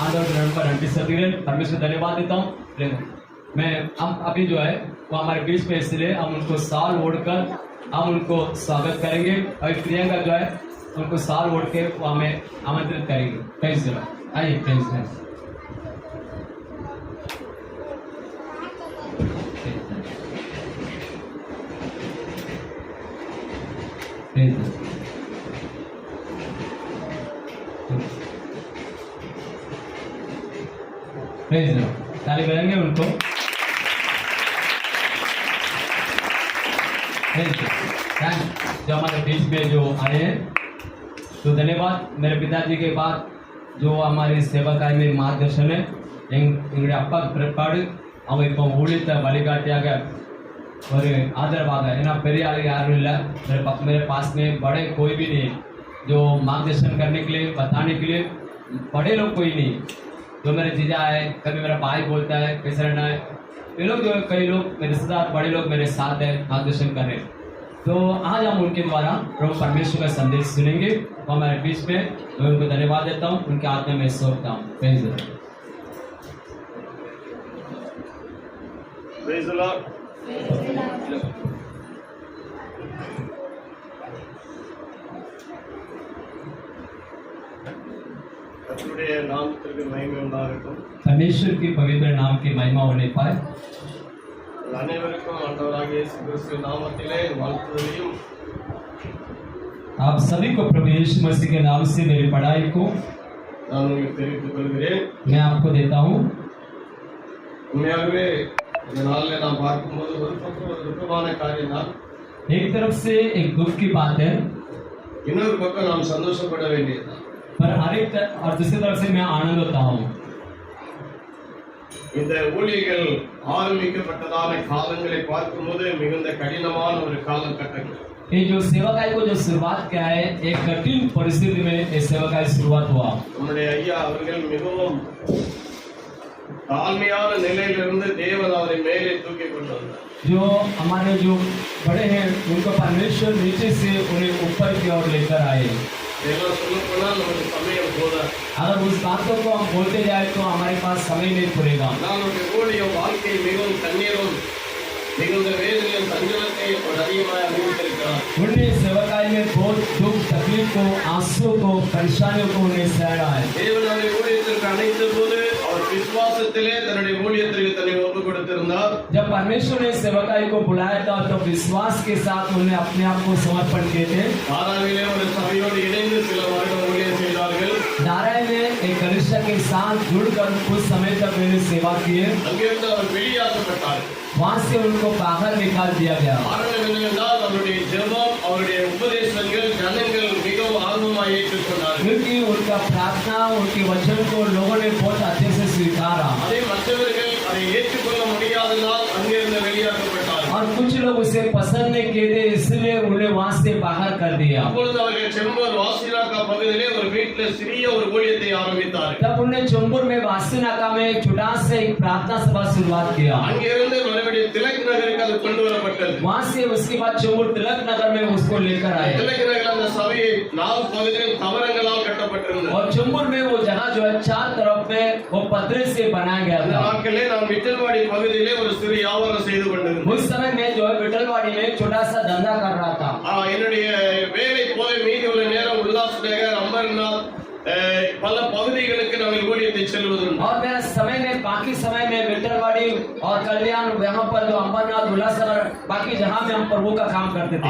आंदोलन ग्रहण पर अंतिम सतीरे परमेश्वर धन्यवाद देता हूँ। मैं हम अभी जो है वो हमारे बीच में, इसलिए हम उनको साल ओढ़कर हम उनको स्वागत करेंगे। और प्रियंका जो है उनको साल ओढ़ के वो हमें आमंत्रित करेंगे। प्लीज आइए, प्लीज ताली बजाएंगे उनको। जो हमारे बीच में जो आए हैं, तो धन्यवाद। मेरे पिताजी के बाद जो हमारी सेवा कार्य में मार्गदर्शन है, எங்களுடைய அப்பா பிற்பாடு அவங்க இப்போ ஊழியத்தை வழிகாட்டியாக ஒரு ஆதரவாக, ஏன்னா பெரிய आगे யாரும் இல்லை, मेरे पास में बड़े कोई भी नहीं जो मार्गदर्शन करने के लिए, बताने के लिए बड़े लोग कोई नहीं। जो मेरे जीजा है, कभी मेरा भाई बोलता है कैसे रहना है, ये लोग जो कई लोग मेरे रिश्तेदार बड़े लोग मेरे साथ है मार्गदर्शन कर रहे। तो आज हम उनके द्वारा प्रभु परमेश्वर का संदेश सुनेंगे। और हमारे बीच में मैं उनको धन्यवाद देता हूँ, उनके आत्मा में सोचता हूँ। Praise the Lord. கர்த்தருடைய நாமத்திற்கு மகிமை உண்டாகட்டும்। परमेश्वर की पवित्र नाम की महिमा होने पाए। அனைவருக்கும் ஆண்டவராகிய இயேசு கிறிஸ்துவின் நாமத்திலே வாழ்த்துதலையும், आप सभी को प्रभु यीशु मसीह के नाम से मेरी पढ़ाई को நான் உங்களுக்கு தெரிவித்துக் கொள்கிறேன்। मैं आपको देता हूँ। உண்மையாகவே இந்த நாளில் நாம் பார்க்கும்போது ஒரு பக்கம் ஒரு துக்கமான காரியம் தான், एक तरफ से एक दुख की बात है, இன்னொரு பக்கம் நாம் சந்தோஷப்பட வேண்டியதுதான்। पर और दूसरी तरफ से मैं आनंद होता हूँ। இந்த ஊழியர்கள் ஆரம்பிக்கப்பட்டதான காலங்களை பார்க்கும்போது மிகுந்த கடினமான ஒரு காலகட்டங்கள்। ये जो सेवाकाई को जो शुरुआत किया है, एक कठिन परिस्थिति में ये सेवाकाई शुरुआत हुआ। நம்முடைய ஐயா அவர்கள் மிகவும் தாழ்மையான நிலையிலிருந்து தேவன் அவரை மேலே தூக்கி கொண்டு வந்தார்। जो हमारे जो बड़े हैं उनको परमेश्वर नीचे से उन्हें ऊपर की ओर लेकर आए। இதெல்லாம் சொல்லப்போனால் நமக்கு சமயம் போதாது। अगर उस बातों को हम बोलते जाए तो हमारे पास समय नहीं पूरेगा। நம்முடைய ஊழிய வாழ்க்கை மிகவும் கண்ணீரும் மிகுந்த வேதனையும் சஞ்சலத்தை ஒரு அதிகமாக அனுபவித்திருக்கிறார்। उन्हें सेवाकाई में बहुत दुख, तकलीफ को, आंसू को, परेशानियों को उन्हें सहना है। தேவன் அவரை ஊழியத்திற்கு அழைத்த போது அவர் விசுவாசத்திலே தன்னுடைய ஊழியத்திற்கு தன்னை ஒப்பு கொடுத்திருந்தார்। जब परमेश्वर ने सेवाकाई को बुलाया था तो विश्वास के साथ उन्हें अपने आप को समर्पण किए थे। தாராவிலே ஒரு சபையோடு இணைந்து சில வருடம் ஊழியம் செய்தார்கள்। नारायण ने एक कनिष्ठा के साथ जुड़कर कुछ समय तक मैंने सेवा किए। அங்கிருந்து அவர் வெளியாக்கப்பட்டார்। वहाँ से उनको बाहर निकाल दिया गया। காரணம் என்னவென்றால் அவருடைய ஜெபம், அவருடைய உபதேசங்கள் ஜனங்கள் மிகவும் ஆர்வமாக ஏற்றுக்கொண்டார்கள்। क्योंकि उनका प्रार्थना, उनके वचन को लोगों ने बहुत अच्छे से स्वीकारा। அதே மற்றவர்கள் அதை ஏற்றுக்கொள்ள முடியாததால் அங்கிருந்து வெளியாக்கப்பட்டார்கள்। और कुछ लोग उसे पसंद नहीं किए थे, इसलिए उन्हें वहाँ से बाहर कर दिया। அப்பொழுது அவர்கள் செம்பூர் வாசிநாக்கா பகுதியிலே ஒரு வீட்டில் சிறிய ஒரு ஊழியத்தை ஆரம்பித்தார்கள்। तब उन्हें चुम्बुर में वासीनाका में एक छोटा से एक प्रार्थना सभा शुरुआत किया। அங்கிருந்து மறுபடியும் திலக் நகருக்கு அது கொண்டு வரப்பட்டது। वहाँ से उसके बाद चुम्बुर तिलक नगर में उसको लेकर आए। திலக் நகர் அந்த சபையை 4 பகுதியில் தவரங்களால் கட்டப்பட்டிருந்தது। और चुम्बुर में वो जगह जो है 4 तरफ में वो पत्थर से बनाया गया அந்த था। நாட்களிலே நான் விட்டல்வாடி பகுதியிலே ஒரு சிறு வியாபாரம் செய்து கொண்டிருந்தேன்। उस समय में जो है विठलवाड़ी में छोटा सा धंधा कर रहा था। என்னுடைய வேலை போல மீதி உள்ள நேரம் உல்லாஸ் நகர், அமர்நாத், பல பகுதிகளுக்கு நாங்கள் ஊழியத்தை செல்வதுண்டு। और मेरा समय में बाकी समय में विठलवाड़ी और कल्याण, यहाँ पर जो अमरनाथ, उल्लासनगर, बाकी जहाँ में हम प्रभु का काम करते थे।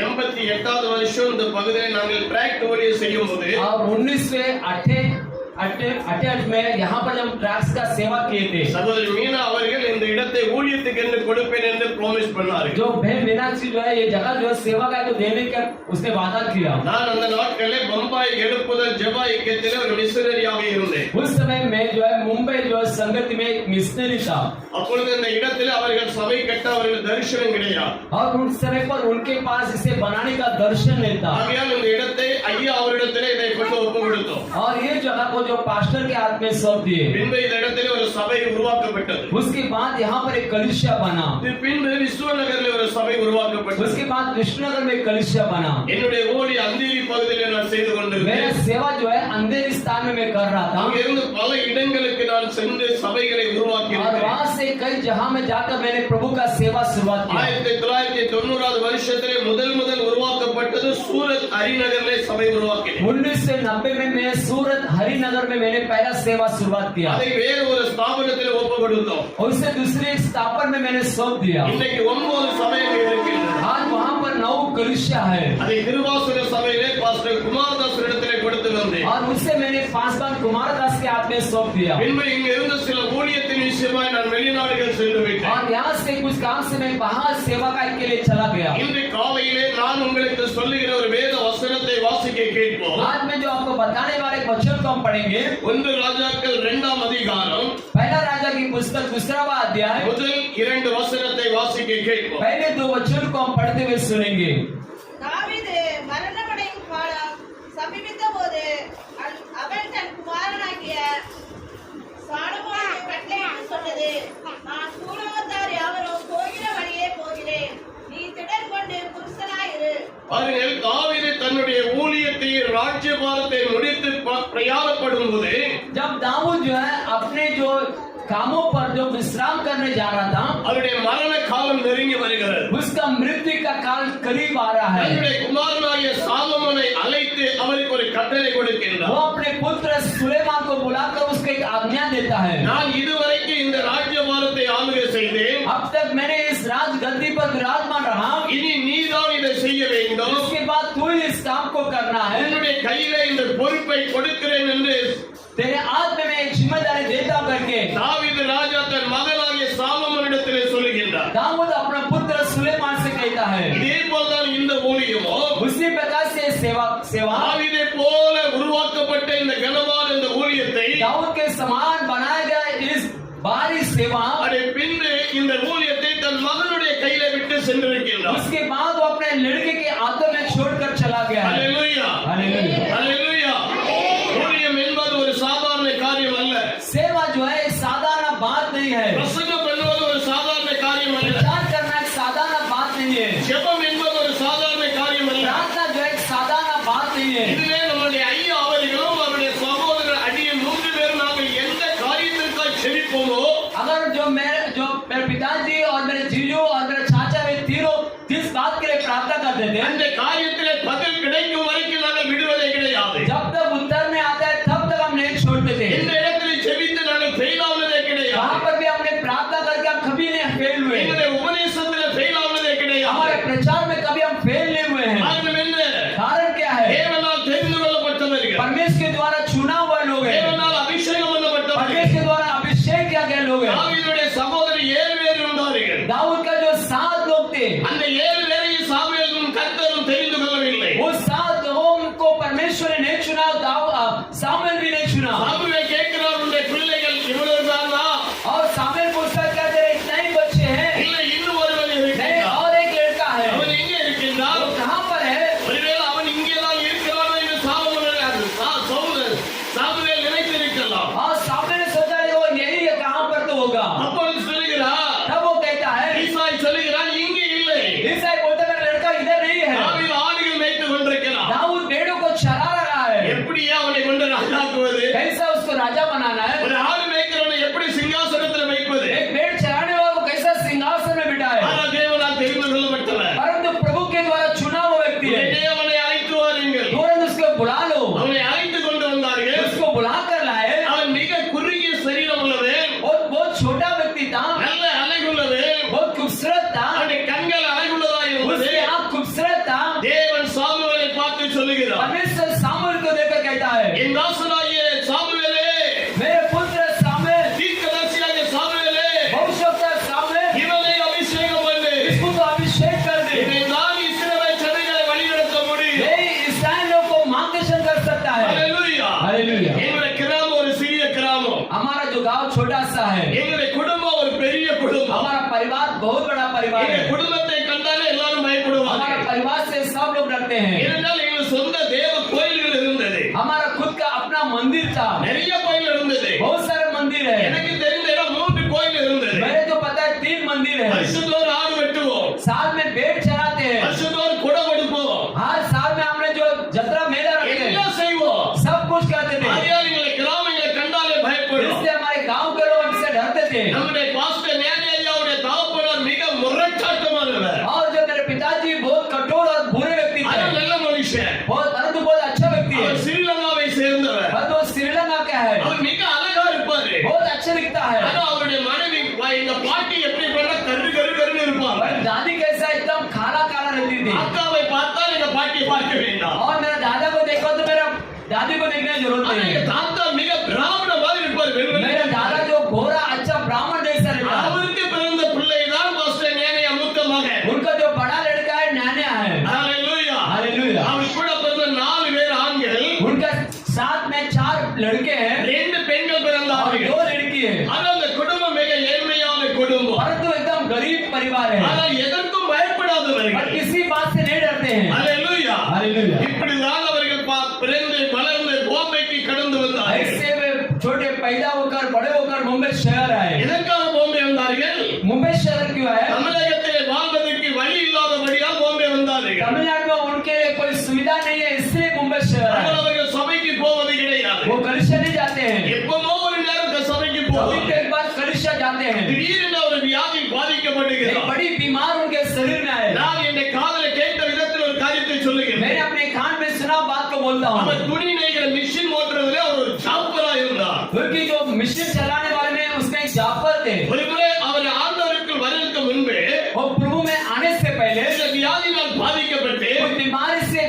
1988 வருஷம் இந்த பகுதியை நாங்கள் டிராக்ட் ஊழியம் செய்யும் போது और 1988 में यहाँ पर हम ट्रैक्स का सेवा किए थे। சகோதரி மீனா அவர்கள் இந்த இடத்தை ஊழியத்துக்கு என்று கொடுப்பேன் என்று ப்ராமிஸ் பண்ணார்கள்। जो बहन मीनाक्षी जो है ये जगह जो है सेवा का जो देने का उसने वादा किया। நான் அந்த நாட்களில் பம்பாய் எடுப்புதல் ஜெபா இயக்கத்தில் ஒரு மிஷனரியாக இருந்தேன்। उस समय में जो है मुंबई जो है संगत में एक मिशनरी था। அப்பொழுது இந்த இடத்தில் அவர்கள் சபை கட்ட அவர்கள் தரிசனம் கிடையாது। और उस समय पर उनके पास इसे बनाने का दर्शन नहीं था। ஆகையால் இந்த இடத்தை ஐயா அவரிடத்திலே இதை கொண்டு ஒப்பு கொடுத்தோம்। और ये जगह को जो पास्टर के हाथ में सौंप दिए। பின்பு இந்த இடத்திலே ஒரு சபை உருவாக்கப்பட்டது. उसके बाद यहाँ पर एक कलीसिया बना। பின்பு விஸ்வநகரிலே ஒரு சபை உருவாக்கப்பட்டது. उसके बाद विष्णुनगर में कलीसिया बना। என்னுடைய ஓடி அந்தேரி பகுதியிலே நான் செய்து கொண்டிருந்தேன். मेरा सेवा जो है अंधेरी स्थान में मैं कर रहा था। அங்கிருந்து பல இடங்களுக்கு நான் சென்று சபைகளை உருவாக்கி और वहाँ से कई जगह में जाकर मैंने प्रभु का सेवा शुरुआत किया। 1990 வருஷத்திலே முதல் உருவாக்கப்பட்டது சூரத் ஹரிநகரிலே சபை உருவாக்கினேன். 1990 में मैं सूरत हरिनगर में मैंने पहला सेवा शुरुआत किया। அதை வேறு ஒரு ஸ்தாபனத்திலே ஒப்பு கொடுத்தோம். और उसे दूसरे स्थापन में मैंने सौंप दिया। இன்னைக்கு 9 சபைகள் இருக்கின்றன. आज वहाँ पर 9 कलीसिया है। அதை திருவாசக சபையிலே பாஸ்டர் குமாரதாஸ் இடத்திலே கொடுத்து வந்தேன். और उससे मैंने पासवान कुमारदास के हाथ में सौंप दिया। பின்பு இங்க இருந்த சில ஊழியத்தின் விஷயமாய் நான் வெளிநாடுகள் சென்று விட்டேன். और यहाँ से कुछ काम से मैं बाहर सेवा के लिए चला गया। இன்று காலையிலே நான் உங்களுக்கு சொல்லுகிற ஒரு வேத வசனத்தை வாசிக்க கேட்போம். आज मैं जो आपको बताने वाले वचन को हम पढ़ेंगे। 1 ராஜாக்கள் 2ஆம் அதிகாரம் पहला राजा की पुस्तक 2वां अध्याय முதல் 2 வசனத்தை வாசிக்க கேட்போம். पहले 2 वचन को हम पढ़ते हुए सुनेंगे। தாவீது மரணமடையும் காலம் சமீபித்த போது அவன் தன் குமாரனாகிய சாலொமோனுக்கு கட்டளையிட்டு சொன்னது, நான் கூட வந்தார் யாவரும் போகிற வழியே போகிறேன், நீ திடன் கொண்டு புருஷனாயிரு. பாருங்கள், தாவீது தன்னுடைய ஊழியத்தை ராஜ்யபாரத்தை முடித்து பிரயாணப்படும் போது जब दाऊद जो है अपने जो कामों पर जो विश्राम करने जा रहा था, அவருடைய மரண காலம் நெருங்கி வருகிறது. उसका मृत्यु का काल करीब आ रहा है। தன்னுடைய குமாரனாகிய சாலொமோனை அழைத்து அவருக்கு ஒரு கட்டளை கொடுக்கின்றார். वो अपने पुत्र सुलेमान को बुलाकर उसको एक आज्ञा देता है। நான் இதுவரைக்கும் இந்த ராஜ்யபாரத்தை ஆளுகை செய்தேன். अब तक मैंने इस राज गद्दी पर विराजमान रहा। இனி நீதான் இதை செய்ய வேண்டும். इसके बाद तू ही इस काम को करना है। என்னுடைய கையிலே இந்த பொறுப்பை கொடுக்கிறேன் என்று तेरे हाथ में मैं एक जिम्मेदारी देता हूं करके தாவீது ராஜா தன் மகனாகிய சாலொமோனிடத்திலே சொல்லுகின்றார். दाऊद अपना पुत्र सुलेमान से कहता है। இதே போல்தான் இந்த ஊழியமோ उसी प्रकार से सेवा தாவீதை போல உருவாக்கப்பட்ட இந்த கனவான இந்த ஊழியத்தை दाऊद के समान बनाया गया इस भारी सेवा அதை பின்பு இந்த ஊழியத்தை தன் மகனுடைய கையிலே விட்டு சென்றிருக்கின்றார். उसके बाद वो अपने लड़के के हाथों में छोड़कर चला गया है। ஹல்லேலூயா, हालेलुया। ஹல்லேலூயா. ஊழியம் என்பது ஒரு சாதாரண காரியம் அல்ல. सेवा जो है एक साधारण बात नहीं है। பிரசங்கம் பண்ணுவது ஒரு சாதாரண காரியம் அல்ல. प्रचार करना एक साधारण बात नहीं है। ஜெபம் என்பது ஒரு சாதாரண காரியம் அல்ல. प्रार्थना जो है एक साधारण बात नहीं है। இதுவே நம்முடைய ஐயா அவர்களும் அவருடைய சகோதரர் அடிய 3 பேரும் நாங்கள் எந்த காரியத்திற்காக செபிப்போமோ अगर जो मेरे पिताजी और मेरे जीजू और मेरे चाचा वे तीनों जिस बात के लिए प्रार्थना करते थे, அந்த காரியத்திலே பதில் கிடைக்கும் வரைக்கும் நாங்கள் விடுவதே கிடையாது. जब तक उत्तर में आता है तब तक हम नहीं छोड़ते थे। இந்த இடத்திலே ஜெபித்து நாங்கள் ஃபெயில் ஆவதே கிடையாது. वहाँ पर भी हमने प्रार्थना करके हम कभी नहीं फेल हुए। எங்களுடைய உபதேசத்திலே ஃபெயில் ஆவதே கிடையாது. हमारे प्रचार में कभी हम फेल नहीं हुए हैं। காரணம் என்ன? कारण क्या है? தேவனால் தெரிந்து கொள்ளப்பட்டவர்கள், परमेश्वर के द्वारा चुना हुआ लोग हैं। தேவனால் அபிஷேகம் பண்ணப்பட்டவர்கள். परमेश्वर के द्वारा अभिषेक किया गया लोग हैं। தாவீதுடைய சகோதரர் 7 பேர் இருந்தார்கள். दाऊद का जो 7 लोग थे, அந்த 7 பேரையும் சாமுவேலும் கர்த்தரும் தெரிந்து கொள்ளவில்லை. वो 7 लोगों को परमेश्वर ने नहीं चुना, सामुएल भी नहीं चुना। சாமுவேல் கேட்கிறார், உன்னுடைய பிள்ளைகள் இவ்வளவுதானா? और सामुएल पूछता क्या तेरे इतना ही बच्चे हैं? இல்லை, இன்னும் ஒருவன் नहीं, இருக்கிறான். और एक लड़का है। அவன் எங்கே இருக்கின்றான்? वो कहाँ पर है? ஒருவேளை அவன் இங்கேதான் இருக்கிறானோ என்று சாமுவேல் நினைத்திருக்கலாம். और सामुएल ने सोचा वो यही है, कहाँ पर तो होगा। அப்பொழுது சொல்லுகிறார், तब वो कहता है, ஈசாய் சொல்லுகிறான், இங்கே இல்லை. ईसाई बोलता मेरा लड़का इधर नहीं है। தாவீது ஆடுகள் மேய்த்துக் கொண்டிருக்கிறான். दाऊद भेड़ों को चरा रहा है। எப்படியே அவனை கொண்டு ராஜாக்குவது? कैसा उसको राजा बनाना है? ஒரு ஆடு மேய்க்கிறவனை எப்படி சிங்காசனத்தில் வைப்பது? एक भेड़ चराने वाला को कैसा सिंहासन में बिठाए? ஆனால் தேவனால் தெரிந்து கொள்ளப்பட்டவன். परंतु प्रभु के द्वारा चुना हुआ व्यक्ति है। உடனே அவனை அழைத்து வாருங்கள். तुरंत उसको बुला लो। அவனை அழைத்து கொண்டு வந்தார்கள். उसको बुला कर लाए। அவன் மிக குறுகிய சரீரம் உள்ளவன், बहुत छोटा व्यक्ति था, நல்ல அழகுள்ளவன், बहुत खूबसूरत था, அவனுடைய கண்கள் அழகுள்ளதாக இருந்தது. उसके आँख खूबसूरत था। தேவன் சாமுவேலை பார்த்து சொல்லுகிறார், परमेश्वर सामुएल को देखकर कहता है, என் தாசனாகிய சாமுவேலே, मेरे पुत्र सामुएल, தீர்க்கதரிசியாகிய சாமுவேலே, भविष्यवक्ता सामुएल, இவனை அபிஷேகம் பண்ணு. इसको तो अभिषेक कर दे। இதை தான் இஸ்ரவேல் சபைகளை வழிநடத்த முடியும். यही इस्राएलियों को मार्गदर्शन कर सकता है। ஹல்லேலூயா. हालेलुया। எங்களுடைய கிராமம் ஒரு சிறிய கிராமம். हमारा जो गांव छोटा सा है, எங்களுடைய குடும்பம் ஒரு பெரிய குடும்பம். हमारा परिवार बहुत बड़ा परिवार எங்க है। குடும்பத்தை கண்டாலே எல்லாரும் பயப்படுவாங்க. हमारा परिवार से सब लोग डरते हैं। ஏனென்றால் எங்களுக்கு சொந்த தேவ கோயில்கள் இருந்தது. हमारा खुद का अपना अपना मंदिर था, நிறைய கோயில் இருந்தது. बहुत सारे मंदिर है। எனக்கு தெரிந்த இடம் 3 கோயில் இருந்தது. मेरे तो पता है 3 मंदिर है। வருஷத்தோறு ஆடு வெட்டுவோம், साल में भेड़ चढ़ाते हैं, வருஷத்தோறு குடை கொடுப்போம், हर साल में हमने जो जतरा मेला रखते हैं, எல்லாம் செய்வோம். सब कुछ करते थे। ஆதியாரிகளை கிராமங்களை கண்டாலே பயப்படும். इससे हमारे गांव के लोग हमसे डरते थे। நம்முடைய பாஸ்டர் ஞானி ஐயாவுடைய தகப்பனார் மிக முரட்டாட்டமானவர். और जो मेरे पिताजी बहुत कठोर और बुरे व्यक्ति थे, அவர் நல்ல மனுஷன். परंतु बहुत अच्छा व्यक्ति है। அவர் ஸ்ரீலங்காவை சேர்ந்தவர். परंतु वो श्रीलंका का है, அவர் மிக அழகா இருப்பாரு. बहुत अच्छा दिखता है। ஆனா அவருடைய மனைவி எங்க பாட்டி எப்படி பண்ண கரு கரு கருன்னு இருப்பாங்க. और दादी कैसा एकदम काला काला रहती थी। அக்காவை பார்த்தா எங்க பாட்டியை பார்க்க வேண்டாம். और मेरा दादा को देखो तो मेरा दादी को देखने की जरूरत ஆனா नहीं எங்க है। தாத்தா மிக பிராமண மாதிரி இருப்பார். मेरा दादा जो गोरा अच्छा ब्राह्मण जैसा रहता है। அவருக்கு பிறந்த பிள்ளைதான் பாஸ்டர் ஞானியா மூத்த மகன். उनका जो बड़ा लड़का है न्यान्या है। ஹalleluya. हालेलुया। அவர் கூட பிறந்த 4 பேர் ஆண்கள், उनका साथ में 4 लड़के हैं 2 பெண்கள் और பிறந்தார்கள். 2 लड़की है। ஆனா அந்த குடும்பம் மிக ஏழ்மையான குடும்பம். परंतु एकदम गरीब परिवार है, ஆனா எதற்கும் और பயப்படாதவர்கள். किसी बात से नहीं डरते हैं। ஹalleluya. हालेलुया। இப்படிதான் அவர்கள் பிறந்து வளர்ந்து பாம்பேக்கு கடந்து வந்தார்கள். ऐसे वे छोटे पैदा होकर बड़े होकर मुंबई शहर आए। எதற்காக பாம்பே வந்தார்கள்? मुंबई शहर क्यों है? தமிழகத்திலே வாழ்வதற்கு வழி இல்லாதபடியால் பாம்பே வந்தார்கள். तमिलनाडु में उनके लिए कोई सुविधा नहीं है, इसलिए मुंबई शहर आए। அவர்கள் சபைக்கு போவது கிடையாது. वो कलिसिया नहीं जाते हैं, எப்பவோ ஒரு நேரம் சபைக்கு कभी போவாங்க. एक बार कलिसिया जाते हैं। திடீரென ஒரு வியாதி एक பாதிக்கப்படுகிறார். बड़ी बीमार उनके शरीर में आए। நான் என் காதுல கேட்ட விதத்தில் ஒரு காரியத்தை சொல்லுகிறேன். मैंने अपने कान में सुना बात को बोलता हूँ। அவர் துணி நெய்கிற மிஷின் ஓட்டுறதுல அவர் ஒரு சாப்பரா இருந்தார். क्योंकि जो मशीन चलाने वाले में उसमें एक जाफर थे। ஒரு முறை அவர் ஆண்டவருக்குள் வருவதற்கு முன்பே और प्रभु में आने से पहले இந்த வியாதியால் பாதிக்கப்பட்டு कोई बीमारी से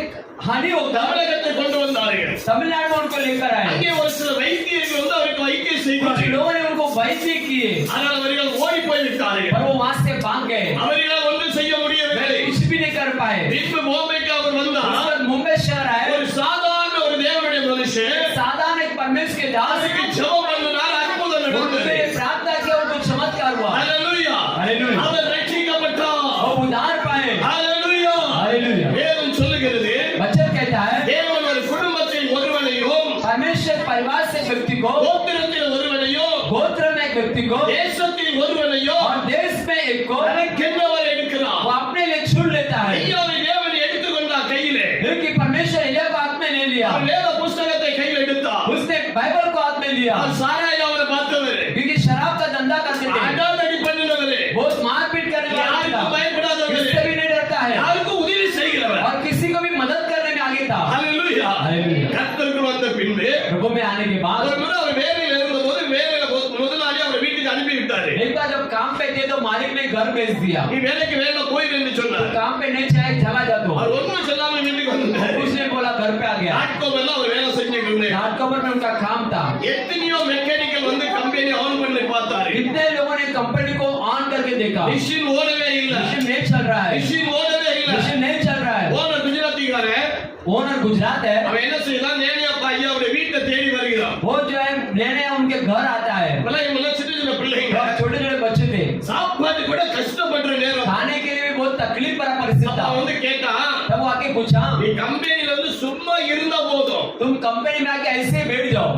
हानि होता தமிழகத்தை கொண்டு வந்தார்கள். तमिलनाडु में उनको लेकर आए। அங்கே ஒரு சில வைத்தியர்கள் வந்து அவருக்கு வைத்தியம் कुछ செய்தார்கள். लोगों ने उनको वैद्य किए, ஆனால் அவர்கள் ஓடி போய்விட்டார்கள். पर वो वहां से भाग गए, அவர்களால் ஒன்றும் செய்ய முடியவில்லை. कुछ भी नहीं कर पाए। பின்பு பாம்பேக்கு அவர் வந்தார். उसके बाद मुंबई शहर आए। ஒரு சாதாரண ஒரு தேவனுடைய மனுஷன் साधारण एक परमेश्वर के दास அவருக்கு ஜெபம் பண்ணினார். அற்புதம் நடந்தது. उन्होंने प्रार्थना किया और कुछ चमत्कार हुआ। ஹalleluya. हालेलुया। அவர் ரட்சிக்கப்பட்டார். वो उद्धार पाए। ஹalleluya. हालेलुया। வேதம் சொல்லுகிறது वचन कहता है தேவன் ஒரு குடும்பத்தில் ஒருவனையும் परमेश्वर परिवार से एक व्यक्ति को, கோத்திரத்தில் ஒருவனையும் गोत्र में एक व्यक्ति को தேசத்தில் ஒருவனையும் और देश में एक को தனக்கென்றவர் எடுக்கிறார். वो अपने लिए चुन लेता है। ஐயாவை தேவன் எடுத்துக்கொண்டார் கையிலே. क्योंकि परमेश्वर एलिया को हाथ में ले लिया, அவர் வேத புஸ்தகத்தை கையில் எடுத்தார். उसने बाइबल को हाथ में लिया। அவர் சாராயாவை பார்த்தவர், क्योंकि शराब का धंधा करते थे, அடாதடி பண்ணினவர், बहुत मारपीट करने वाला யாருக்கும் था, பயப்படாதவர், किससे भी नहीं डरता है யாருக்கும் உதவி செய்கிறவர். और किसी को भी मदद करने में आगे था। ஹalleluya. हालेलुया। கர்த்தருக்கு வந்த பின்பு प्रभु में आने के बाद ஒரு முறை அவர் வேலையில் இருந்தபோது வேலையில முதலாளி அவர் வீட்டுக்கு அனுப்பி விட்டாரு. एक बार जब काम पे थे तो मालिक ने घर भेज दिया। நீ வேலைக்கு வேலை போயிரு என்று तो சொன்னார். काम पे नहीं चाहे चला जा तो அவர் ஒன்றும் சொல்லாம வீட்டுக்கு வந்தார். उसने बोला घर पे आ गया। நாட்கள் எல்லாம் அவர் வேலை செஞ்சுட்டு இருந்தார். नाटकों में उनका काम था। எத்தனையோ மெக்கானிக்கல் வந்து கம்பெனி ஆன் பண்ணி பார்த்தாரு. कितने लोगों ने कंपनी को ऑन करके देखा, மிஷின் ஓடவே இல்ல. मशीन नहीं चल रहा है, மிஷின் ஓடவே இல்ல. मशीन नहीं चल रहा है। ஓனர் குஜராத்திக்காரன் ओनर गुजरात है, அவன் என்ன செய்யலாம், நேனியப்பா ஐயா அவருடைய வீட்டை தேடி வருகிறான். वो जो है लेने उनके घर आता है। இப்பெல்லாம் இவங்க சின்ன சின்ன பிள்ளைங்க छोटे छोटे बच्चे थे, சாப்பாடு கூட கஷ்டப்படுற நேரம். खाने के लिए भी बहुत तकलीफ भरा परिस्थिति था। அவன் வந்து கேட்டான், तब वो आके पूछा, நீ கம்பெனில வந்து சும்மா இருந்தா போதும், तुम कंपनी में आके ऐसे बैठ जाओ।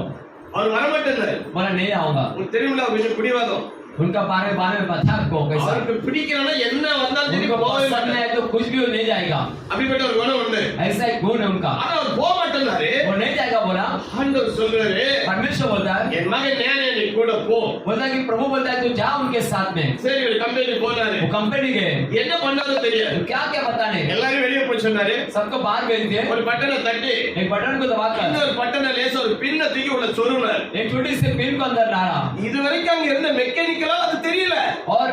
அவர் வரமாட்டாரு. बोला नहीं आऊंगा। உங்களுக்கு தெரியுமில்ல கொஞ்சம் பிடிவாதம். उनका बारे में पता को कैसा, அவருக்கு பிடிக்கலன்னா என்ன வந்தாலும் சரி उनको போகவே पसंद மாட்டாரு. है तो कुछ भी वो नहीं जाएगा, அப்படிப்பட்ட ஒரு குணம் உண்டு. ऐसा एक गुण है उनका। ஆனா அவர் போக மாட்டாரு. वो नहीं जाएगा। बोला, ஆண்டவர் சொல்றாரு, परमेश्वर बोलता है, என் மகன் நேனே நீ கூட போ. बोलता है कि प्रभु बोलता है तू जा उनके साथ में। சரி ஒரு கம்பெனி போனாரு. वो कंपनी गए, என்ன பண்ணாரு தெரியாது. तो क्या क्या पता नहीं, எல்லாரும் வெளியே போய் சொன்னாரு. सबको बाहर भेज दिए। ஒரு பட்டனை தட்டி एक बटन को दबाकर இன்னொரு பட்டனை லேசா ஒரு பின்ன தூக்கி உள்ள சொருனார். एक छोटी सी पिन को अंदर डाला, இது வரைக்கும் அங்க இருந்த மெக்கானிக்கலா அது தெரியல. और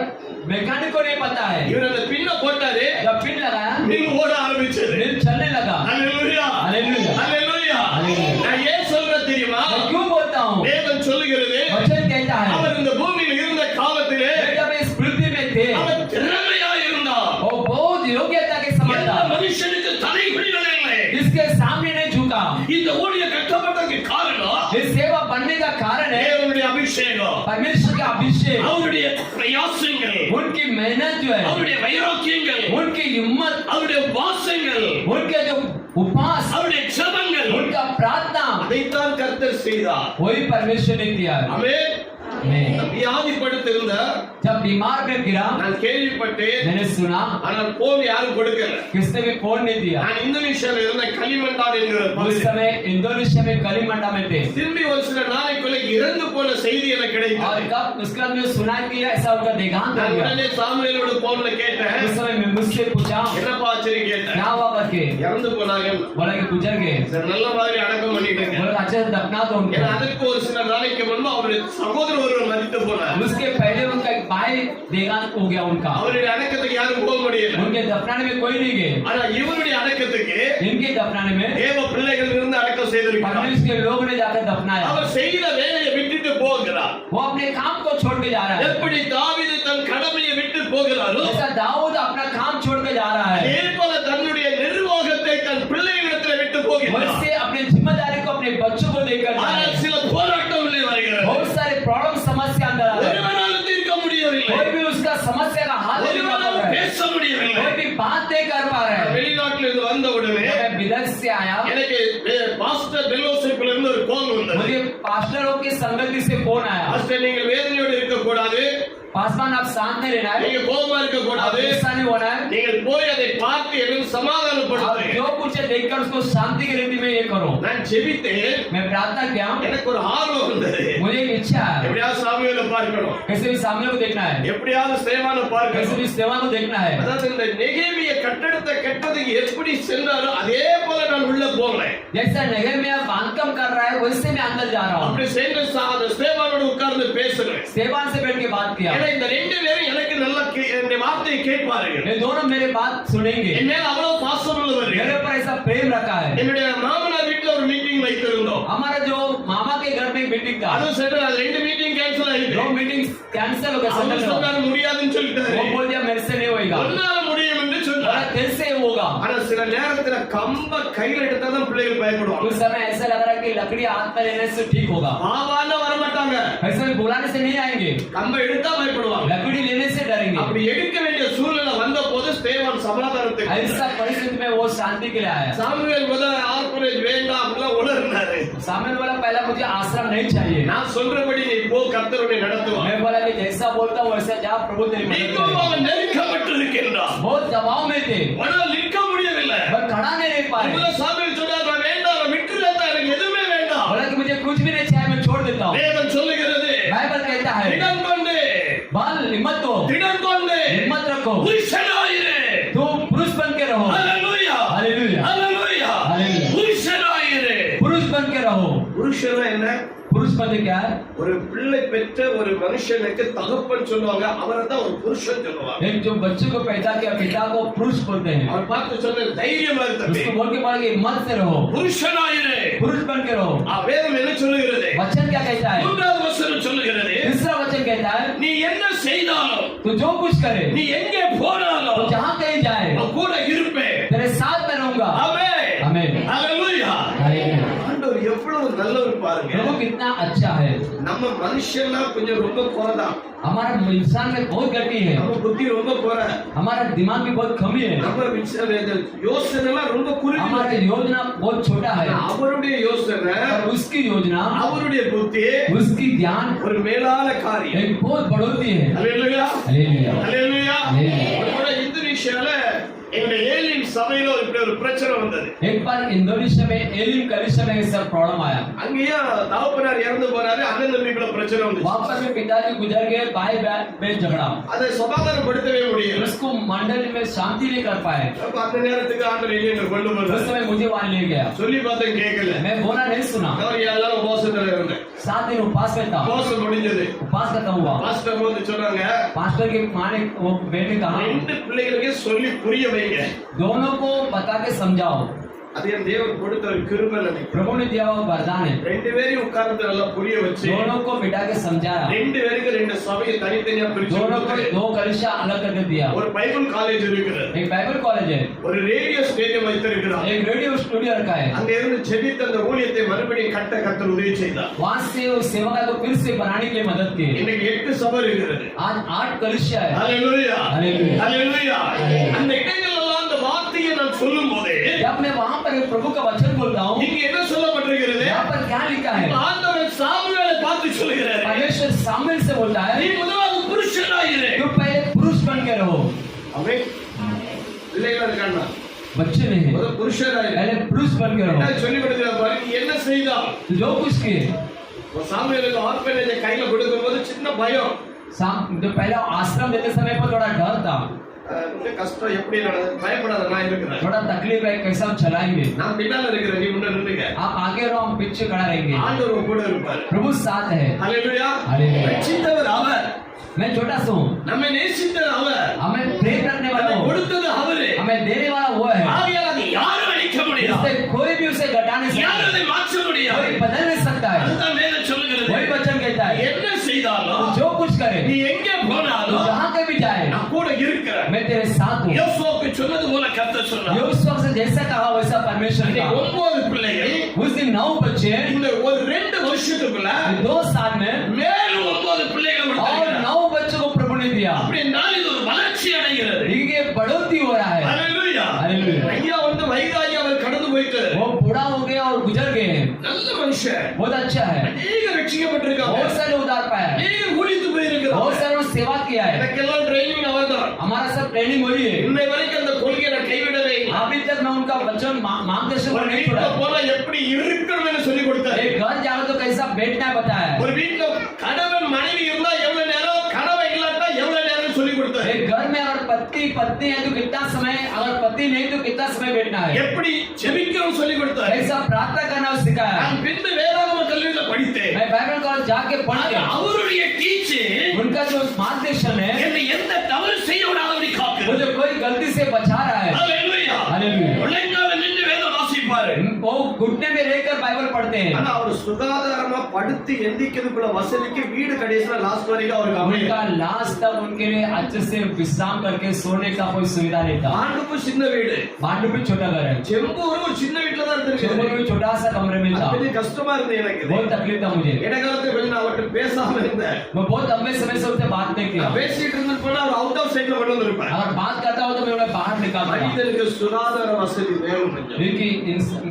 मैकेनिक को नहीं पता है। இவர் அந்த பின்ன போட்டாரு. जब पिन लगाया மில் ஓட ஆரம்பிச்சது. मिल चलने लगा। ஹalleluya. हालेलुया। ஹalleluya. हालेलुया। நான் ஏன் சொல்றேன் தெரியுமா? मैं क्यों बोलता हूँ, வேதம் சொல்லுகிறது, वचन कहता है, அவர் இந்த பூமியில் இருந்த காலத்திலே जब इस पृथ्वी में थे அவர் திறமையா இருந்தார். वो बहुत योग्यता के समान எந்த था, மனுஷனுக்கு தலை குனிவதில்லை. इसके सामने नहीं झुका। இந்த ஊழிய கட்டப்பட்டதுக்கு காரணம் इस सेवा बनने का कारण है தேவனுடைய அபிஷேகம், परमेश्वर का अभिषेक, அவருடைய பிரயாசங்கள், उनकी मेहनत जो है, அவருடைய வைராக்கியங்கள், उनकी हिम्मत, அவருடைய வாசங்கள், उनके जो उपवास, அவருடைய ஜெபங்கள், उनका प्रार्थना, அதை அதைத்தான் கர்த்தர் செய்தார். वही परमेश्वर ने किया। ஆமென். आमीन। வியாதிப்படுத்திருந்த जब बीमार में गिरा நான் கேள்விப்பட்டேன். मैंने सुना ஆனால் போன் யாரும் கொடுக்கல. किसने भी फोन नहीं दिया। நான் இந்தோனேஷியால இருந்த களிமண்டான் என்கிற उस பகுதி. समय इंडोनेशिया में कलिमंडा में थे திரும்பி ஒரு சில நாளைக்குள்ள இறந்து போன செய்தி எனக்கு और கிடைத்தது. कब उसके बाद में सुना कि ऐसा उनका देहांत हो நான் गया। உடனே சாமுவேலோட போன்ல கேட்டேன். उस समय मैं मुझसे पूछा என்னப்பா ஆச்சரிய கேட்டேன். क्या हुआ करके, இறந்து போனாங்க. बोला कि गुजर गए। சரி, நல்ல மாதிரி அடக்கம் பண்ணிட்டேங்க. बोला अच्छे से दफना दो उनको। ஏன்னா அதுக்கு ஒரு சில நாளைக்கு முன்பு அவருடைய சகோதரர் ஒருவர் மரித்து போனார். उसके पहले उनका एक भाई देहांत हो गया उनका। அவருடைய அடக்கத்துக்கு யாரும் போக முடியல. उनके दफनाने में कोई नहीं गए। ஆனா இவருடைய அடக்கத்துக்கு इनके दफनाने में தேவ பிள்ளைகள் இருந்து அடக்கம் செய்திருக்கிறார். परमेश्वर के लोगों ने जाकर दफनाया। அவர் செய்த வேலையை விட்டுட்டு போகிறார். वो अपने काम को छोड़ के जा रहा है। எப்படி தாவீது தன் கடமையை விட்டு போகிறாரோ जैसा दाऊद अपना काम छोड़ के जा रहा है, அதே போல தன்னுடைய நிர்வாகத்தை தன் பிள்ளைகளிடத்தில் விட்டு போகிறார். वैसे अपने जिम्मेदारी को अपने बच्चों को देकर जा रहा ஆனால் है। சில போராட்டங்களே வருகிறது. बहुत सारे प्रॉब्लम समस्या अंदर आ रहे हैं। ஒருவரால் தீர்க்க முடியவில்லை. कोई भी उसका समस्या का हाल नहीं कर पा ஒருவரால் रहा है। பேச முடியவில்லை. कोई भी बात नहीं कर पा रहा है। வெளிநாட்டில் இருந்து வந்த உடனே मैं विदेश से आया, எனக்கு பாஸ்டர் பெல்லோஷிப்ல இருந்து ஒரு கால் வந்தது. मुझे पास्टरों की संगति से फोन आया। பாஸ்டர், நீங்கள் வேதனையோடு இருக்க கூடாது, पासवान आप शांत नहीं रहना है, நீங்க கோபமா இருக்க आप கூடாது, गुस्सा नहीं होना है। நீங்கள் போய் அதை பார்த்து எனக்கு आप சமாதானப்படுத்துங்க. जो कुछ है देखकर उसको शांति की रीति में ये करो। நான் ஜெபித்தேன். मैं प्रार्थना किया, எனக்கு ஒரு ஆர்வம் வந்தது. मुझे एक इच्छा है எப்படியாவது சாமுவேலை பார்க்கணும், कैसे भी सामने को देखना है, எப்படியாவது ஸ்தேவானை कैसे பார்க்கணும். भी सेवा को देखना है। அதாவது இந்த நெகேமிய கட்டடத்தை கட்டதுக்கு எப்படி சென்றாரோ அதே போல நான் உள்ள போனேன். जैसा नगर में आप बांधकाम कर रहा है वैसे मैं अंदर जा रहा हूँ। அப்படி சென்று ஸ்தேவானோடு உட்கார்ந்து பேசுறேன். सेवान से बैठ के बात किया। ஏன்னா இந்த ரெண்டு பேரும் எனக்கு நல்ல இந்த வார்த்தையை கேட்பார்கள். ये दोनों मेरे बात सुनेंगे। என் மேல அவ்வளவு பாசம் உள்ளவர்கள். मेरे ऊपर ऐसा प्रेम रखा है। என்னுடைய மாமனார் வீட்டுல ஒரு மீட்டிங் வைத்திருந்தோம். हमारा जो मामा के घर में मीटिंग था, அது சென்று அது ரெண்டு மீட்டிங் கேன்சல் ஆயிடுச்சு. दो मीटिंग कैंसिल हो गया। அவர் वो சொன்னாரு முடியாதுன்னு சொல்லிட்டாரு. बोल दिया मेरे से नहीं होगा, ஒன்னால முடியும் என்று बोला சொன்னார். तेरे से होगा। ஆனா சில நேரத்துல கம்ப கையில எடுத்தாதான் பிள்ளைகள் பயப்படுவாங்க. उस समय ऐसा लग रहा है कि लकड़ी हाथ में लेने से ठीक होगा, பாவான்னு வர மாட்டாங்க. ऐसे में बुलाने से नहीं आएंगे, கம்ப எடுத்தா பயப்படுவாங்க. लकड़ी लेने से डरेंगे। அப்படி எடுக்க வேண்டிய சூழ்நிலை வந்த போது ஸ்தேவான் சமாதானத்துக்கு ऐसा परिस्थिति में वो शांति के लिए आया। சாமுவேல் முதல்ல ஆர்ப்பரேஜ் வேண்டாம் அப்படிலாம் உணர்ந்தாரு. सामने वाला पहला मुझे आश्रम नहीं चाहिए, நான் சொல்றபடி நீ போ, கர்த்தர் உன்னை நடத்துவார். मैं बोला कि जैसा बोलता हूँ वैसा जा, प्रभु तेरी मदद நீங்களும் करेगा। அவன் நெருக்கப்பட்டிருக்கின்றான். बहुत दबाव में थे, ஆனால் நிற்க முடியவில்லை. पर खड़ा नहीं रह पा அதுல रहे। சாமுவேல் சொன்னார், நான் வேண்டாம், நான் விட்டுறேன், எனக்கு எதுவுமே வேண்டாம். बोला कि मुझे कुछ भी नहीं चाहिए, मैं छोड़ देता हूँ। வேதம் சொல்லுகிறது, बाइबल कहता है திடம் கொண்டு बाल हिम्मत हो, திடம் கொண்டு हिम्मत रखो, புருஷனாயிரு. तो पुरुष बन के रहो। ஹல்லேலூயா, हालेलुया, ஹல்லேலூயா. हालेलुया। புருஷனாயிரு. पुरुष बन के रहो। புருஷனா என்ன? पुरुष बन के क्या है? ஒரு பிள்ளை பெற்ற ஒரு மனுஷனுக்கு தகப்பன் சொல்லுவாங்க, அவரை தான் ஒரு புருஷன் சொல்லுவாங்க. एक जो बच्चे को पैदा किया पिता को पुरुष बोलते हैं। அவர் பார்த்து சொன்ன தைரியமா இருக்கு. उसको बोल के बोला कि हिम्मत से रहो, புருஷனாயிரு. पुरुष बन के रहो। வேதம் என்ன சொல்லுகிறது? वचन क्या कहता है? மூன்றாவது வசனம் சொல்லுகிறது, तीसरा वचन कहता है நீ என்ன செய்தாலும், तो जो कुछ करे, நீ எங்கே तो போனாலும் जहाँ कहीं जाए, நான் கூட இருப்பேன். तेरे साथ में रहूंगा। ஆமென். आमीन। ஹல்லேலூயா. हालेलुया। ஆண்டவர் எவ்வளவு நல்லவர் பாருங்க. प्रभु कितना अच्छा है। நம்ம மனுஷன்லாம் கொஞ்சம் ரொம்ப குறைதான். हमारा इंसान में बहुत गति है, நம்ம புத்தி ரொம்ப குறை. हमारा दिमाग भी बहुत कमी है, நம்ம யோசனை எல்லாம் ரொம்ப குறுகிய. हमारा योजना बहुत छोटा है। அவருடைய யோசனை, और उसकी योजना, அவருடைய புத்தி उसकी ज्ञान ஒரு மேலான காரியம். एक बहुत बढ़ोतरी है। ஹல்லேலூயா, हालेलुया। ஹல்லேலூயா. हालेलुया। ஒரு முறை இந்தோனேஷியால எங்களுடைய ஏலியன் சபையில இப்படி ஒரு பிரச்சனை வந்தது. एक बार इंडोनेशिया में एलिम कलिशा में सब प्रॉब्लम आया। அங்கேயே தகப்பனார் இறந்து போறாரு, அண்ணன் தம்பிக்குள்ள பிரச்சனை வந்துச்சு. वहाँ पर भी पिताजी गुजर गए, भाई बहन में झगड़ा, அதை சமாதானப்படுத்தவே முடியல. उसको मंडली में शांति नहीं कर पाए। அப்ப அந்த நேரத்துக்கு ஆண்டவர் எலியனை கொண்டு उस வந்தார். समय मुझे वहाँ ले गया, சொல்லி பார்த்தேன், கேட்கல. मैं बोला नहीं सुना। அவர் எல்லாரும் உபவாசத்துல இருந்தேன். 7 दिन उपवास में था, உபவாசம் முடிஞ்சது. उपवास करता हुआ பாஸ்டர் வந்து சொன்னாங்க, पास्टर के माँ ने वो बेटे कहा, ரெண்டு பிள்ளைகளுக்கு சொல்லி புரிய வைங்க. दोनों को बता के समझाओ। அது என் தேவன் கொடுத்த ஒரு கிருபை நினைக்கிறேன். प्रभु ने दिया हुआ वरदान है। ரெண்டு பேரையும் உட்கார்ந்து நல்லா புரிய வச்சு, दोनों को बिठा के समझाया, ரெண்டு பேருக்கு ரெண்டு சபையை தனித்தனியா பிரிச்சு दोनों को கொடுத்து, 2 कलिशा अलग करके दिया। ஒரு பைபிள் காலேஜ் இருக்கிறது, एक बाइबल कॉलेज है, ஒரு ரேடியோ ஸ்டேடியம் வைத்திருக்கிறார். एक रेडियो स्टूडियो रखा है। அங்க இருந்து ஜெபித்து அந்த ஊழியத்தை மறுபடியும் கட்ட கர்த்தர் உதவி செய்தார். वहाँ से उस सेवा को फिर से बनाने के लिए मदद की। இன்னைக்கு 8 சபை இருக்கிறது. आज 8 कलिशा है। ஹல்லேலூயா, हालेलुया। ஹல்லேலூயா. அந்த இடங்களெல்லாம் அந்த வார்த்தையை நான் சொல்லும் போதே जब मैं वहाँ पर प्रभु का वचन बोलता हूँ, இங்க என்ன சொல்லப்பட்டிருக்கிறது? यहाँ पर क्या लिखा है? ஆண்டவர் சாமுவேலை பார்த்து சொல்கிறார், परमेश्वर सामुएल से बोलता है நீ முதலாவது புருஷனாயிரு. तुम पहले पुरुष बन के रहो. ஆமென். பிள்ளைகளா இருக்காங்க, बच्चे नहीं है, முதல்ல புருஷனாயிரு. पहले पुरुष बन के रहो. என்ன சொல்லி கொடுக்கிறார் பாரு, நீ என்ன செய்தால் तो जो कुछ किए சாமுவேலுக்கு ஆர்பனேஜ் கையில கொடுக்கும்போது சின்ன பயம், जो पहला आश्रम देते समय पर थोड़ा डर था, கொஞ்சம் கஷ்டம், எப்படி நடந்தது பயப்படாத, நான் இருக்கிறேன், थोड़ा तकलीफ है, कैसा हम चलाएंगे, நான் பின்னால இருக்கிறேன், நீ முன்ன நில்லுங்க, आप आगे रहो हम पीछे खड़ा रहेंगे. ஆண்டவர் கூட இருப்பார். प्रभु साथ है. ஹalleluya. हालेलुया. ரட்சித்தவர் அவர், मैं छोटा सा हूँ, நம்மை நேசித்தவர் அவர், हमें प्रेम रखने वाला நம்மை हूँ, கொடுத்தது அவரே, हमें देने वाला वो है. ஆகையால் அதை யாரும் அழிக்க முடியாது, इससे कोई भी उसे घटा नहीं யாரும் सकता, அதை மாற்ற முடியாது. कोई बदल नहीं सकता है. அதுதான் வேதம் சொல்லுகிறது. वही वचन कहता है என்ன செய்தாலும் जो कुछ करे, நீ எங்கே तू போனாலும் जहाँ कभी जाए நான் கூட இருக்கிறேன். मैं तेरे साथ हूँ. யோசுவாவுக்கு சொன்னது போல கர்த்தர் சொன்னார். யோசுवा से जैसा कहा वैसा परमेश्वर இன்னைக்கு का. 9 பிள்ளைகள் उस दिन 9 बच्चे, இந்த ஒரு 2 வருஷத்துக்குள்ள 2 साल में மேலும் 9 பிள்ளைகளை और கொடுத்தார். 9 बच्चों को प्रभु ने दिया. அப்படி என்றால் இது ஒரு வளர்ச்சி அடைகிறது. ये बढ़ोतरी हो रहा है. ஹalleluya. हालेलुया. ஐயா வந்து வயதாகி அவர் கடந்து போயிட்டு वो बूढ़ा हो गया और गुजर गए हैं. நல்ல மனுஷன், बहुत अच्छा है. அநேக ரட்சிக்கப்பட்டிருக்காங்க, बहुत सारे उद्धार पाया है, அநேக ஊழித்து बहुत போயிருக்கிறாங்க. सारे सेवा किया है. எனக்கெல்லாம் ட்ரைனிங் அவர்தான். हमारा सब ट्रेनिंग वही है. இன்னை வரைக்கும் அந்த கொள்கையை நான் கைவிடவே இல்லை. अभी तक मैं उनका वचन मार्गदर्शन ஒரு नहीं வீட்டுல छोड़ा. போனா எப்படி இருக்கணும்னு சொல்லி கொடுத்தாரு. एक घर जाओ तो कैसा बैठना है बताया है. ஒரு வீட்டுல கணவன் மனைவி இருந்தா எவ்வளவு நேரம், கணவன் இல்லாட்டா எவ்வளவு நேரம் சொல்லி கொடுத்தாரு. एक घर में अगर पत्नी है तो कितना समय, अगर पति नहीं तो कितना समय बैठना है, எப்படி ஜெபிக்கணும் சொல்லி கொடுத்தாரு. कैसा प्रार्थना करना सिखाया है. நான் பின்பு வேதாகம கல்லூரியில படித்தேன். मैं बाइबल कॉलेज जाके पढ़ के அவருடைய டீச்சிங் उनका जो मार्गदर्शन है என்னை எந்த தவறு செய்ய விடாதபடி காக்குது. मुझे कोई गलती से बचा रहा है. ஹalleluya. हालेलुया. முழங்கால நின்று வேதம் வாசிப்பாரு. वो घुटने में रहकर बाइबल पढ़ते हैं. ஆனா அவர் சுகாதாரமா படுத்து எந்திக்கிறதுக்குள்ள வசதிக்கு வீடு கடைசில லாஸ்ட் வரைக்கும் அவருக்கு அமையல. उनका लास्ट तक उनके लिए अच्छे से विश्राम करके सोने का कोई सुविधा नहीं था. ஆண்டுக்கு சின்ன வீடு, बांडू भी छोटा घर है, செம்பூர் ஒரு சின்ன வீட்டுல தான் चेंबूर இருந்திருக்கு. में छोटा सा कमरे में था. அது கஷ்டமா இருந்தது எனக்கு. बहुत तकलीफ था मुझे. இடைக்காலத்துல கொஞ்சம் நான் அவர்கிட்ட பேசாம இருந்தேன். मैं बहुत लंबे समय से उनसे बात नहीं किया. பேசிட்டு இருந்து போனா அவர் அவுட் ஆஃப் சைட்ல கொண்டு வந்திருப்பார். अगर बात करता हो तो मैं उन्हें बाहर निकालता. மனிதனுக்கு சுகாதார வசதி வேணும் கொஞ்சம். क्योंकि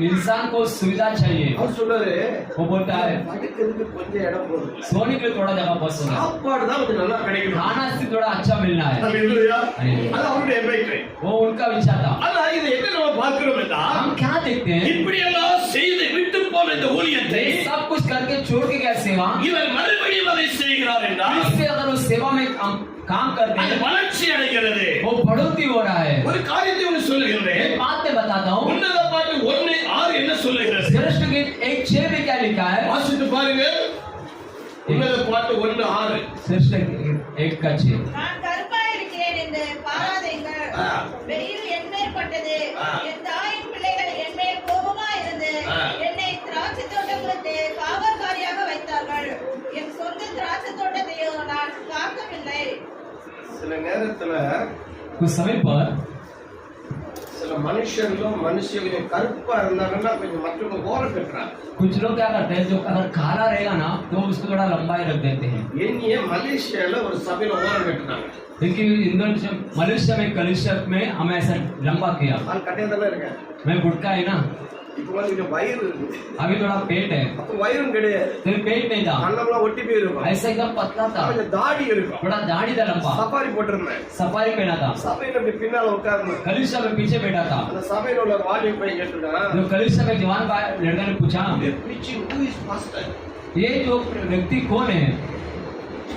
इंसान को सुविधा चाहिए. அவர் சொல்றாரு, वो बोलता है படுக்கிறதுக்கு கொஞ்சம் இடம் போதும், सोने के लिए थोड़ा जगह पसंद है, சாப்பாடு தான் கொஞ்சம் நல்லா கிடைக்கும். खाना से थोड़ा अच्छा मिलना है. ஹalleluya. हालेलुया. அது அவருடைய எண்ணம். वो उनका विचार था. ஆனா இது என்ன நம்ம பார்க்கிறோம் என்றால், हम क्या देखते हैं, இப்படி எல்லாம் செய்து விட்டு போன இந்த ஊழியத்தை सब कुछ करके छोड़ के क्या सेवा, இவர் மறுபடியும் அதை செய்கிறார் என்றால் इससे अगर उस सेवा में काम करते அது हैं வளர்ச்சி அடைகிறது. वो बढ़ोतरी हो रहा है. ஒரு காரியத்தை உங்களுக்கு சொல்லுகிறேன். एक बात मैं बताता हूँ. உன்னத பாட்டு 1:6 என்ன சொல்லுகிறது? श्रेष्ठ गीत 1:6 में क्या लिखा है, வாசித்து பாருங்க. உன்னத பாட்டு 1:6. श्रेष्ठ गीत 1:6. நான் கருப்பாய் இருக்கிறேன் என்று பாராதீங்கள். ஆ. வெயில் என்மேல் பட்டது. ஆ. என் தாயின் பிள்ளைகள் என்மேல் கோபமாய் இருந்து ஆ. என்னை திராட்சை தோட்டங்களுக்கு காவற்காரியாக வைத்தார்கள். என் சொந்த திராட்சை தோட்டத்தையோ நான் காக்கவில்லை. சில நேரத்துல कुछ समय पर சில மனுஷர்களும் மனுஷங்களும் கருப்பா இருந்தாங்கன்னா கொஞ்சம் மற்றவங்க ஓரம் கட்டுறாங்க. कुछ लोग क्या करते हैं, जो अगर काला रहेगा ना तो उसको थोड़ा लंबाई रख देते हैं. என்னைய மலேசியால ஒரு சபையில ஓரம் கட்டுனாங்க. क्योंकि इंडोनेशिया मलेशिया में कलिशक में हमें ऐसा लंबा किया. நான் கட்டையதெல்லாம் இருக்கேன். मैं गुटका है ना, இப்போ வந்து கொஞ்சம் வயிறு இருக்குது. अभी थोड़ा पेट है, அப்போ வயிறும் கிடையாது. फिर पेट नहीं था, கண்ணம்லாம் ஒட்டி போயிருக்கும். ऐसा एकदम पतला था, கொஞ்சம் தாடி இருக்கும். थोड़ा दाढ़ी था लंबा, சஃபாரி போட்டிருந்தேன். सफारी पहना था, சபையில இப்படி பின்னால உட்கார்ந்து कलिशा में पीछे बैठा था. அந்த சபையில உள்ள வாலிப பையன் கேட்டுட்டான், जो कलिशा में जवान लड़का ने पूछा, preaching who is pastor? ये जो व्यक्ति कौन है,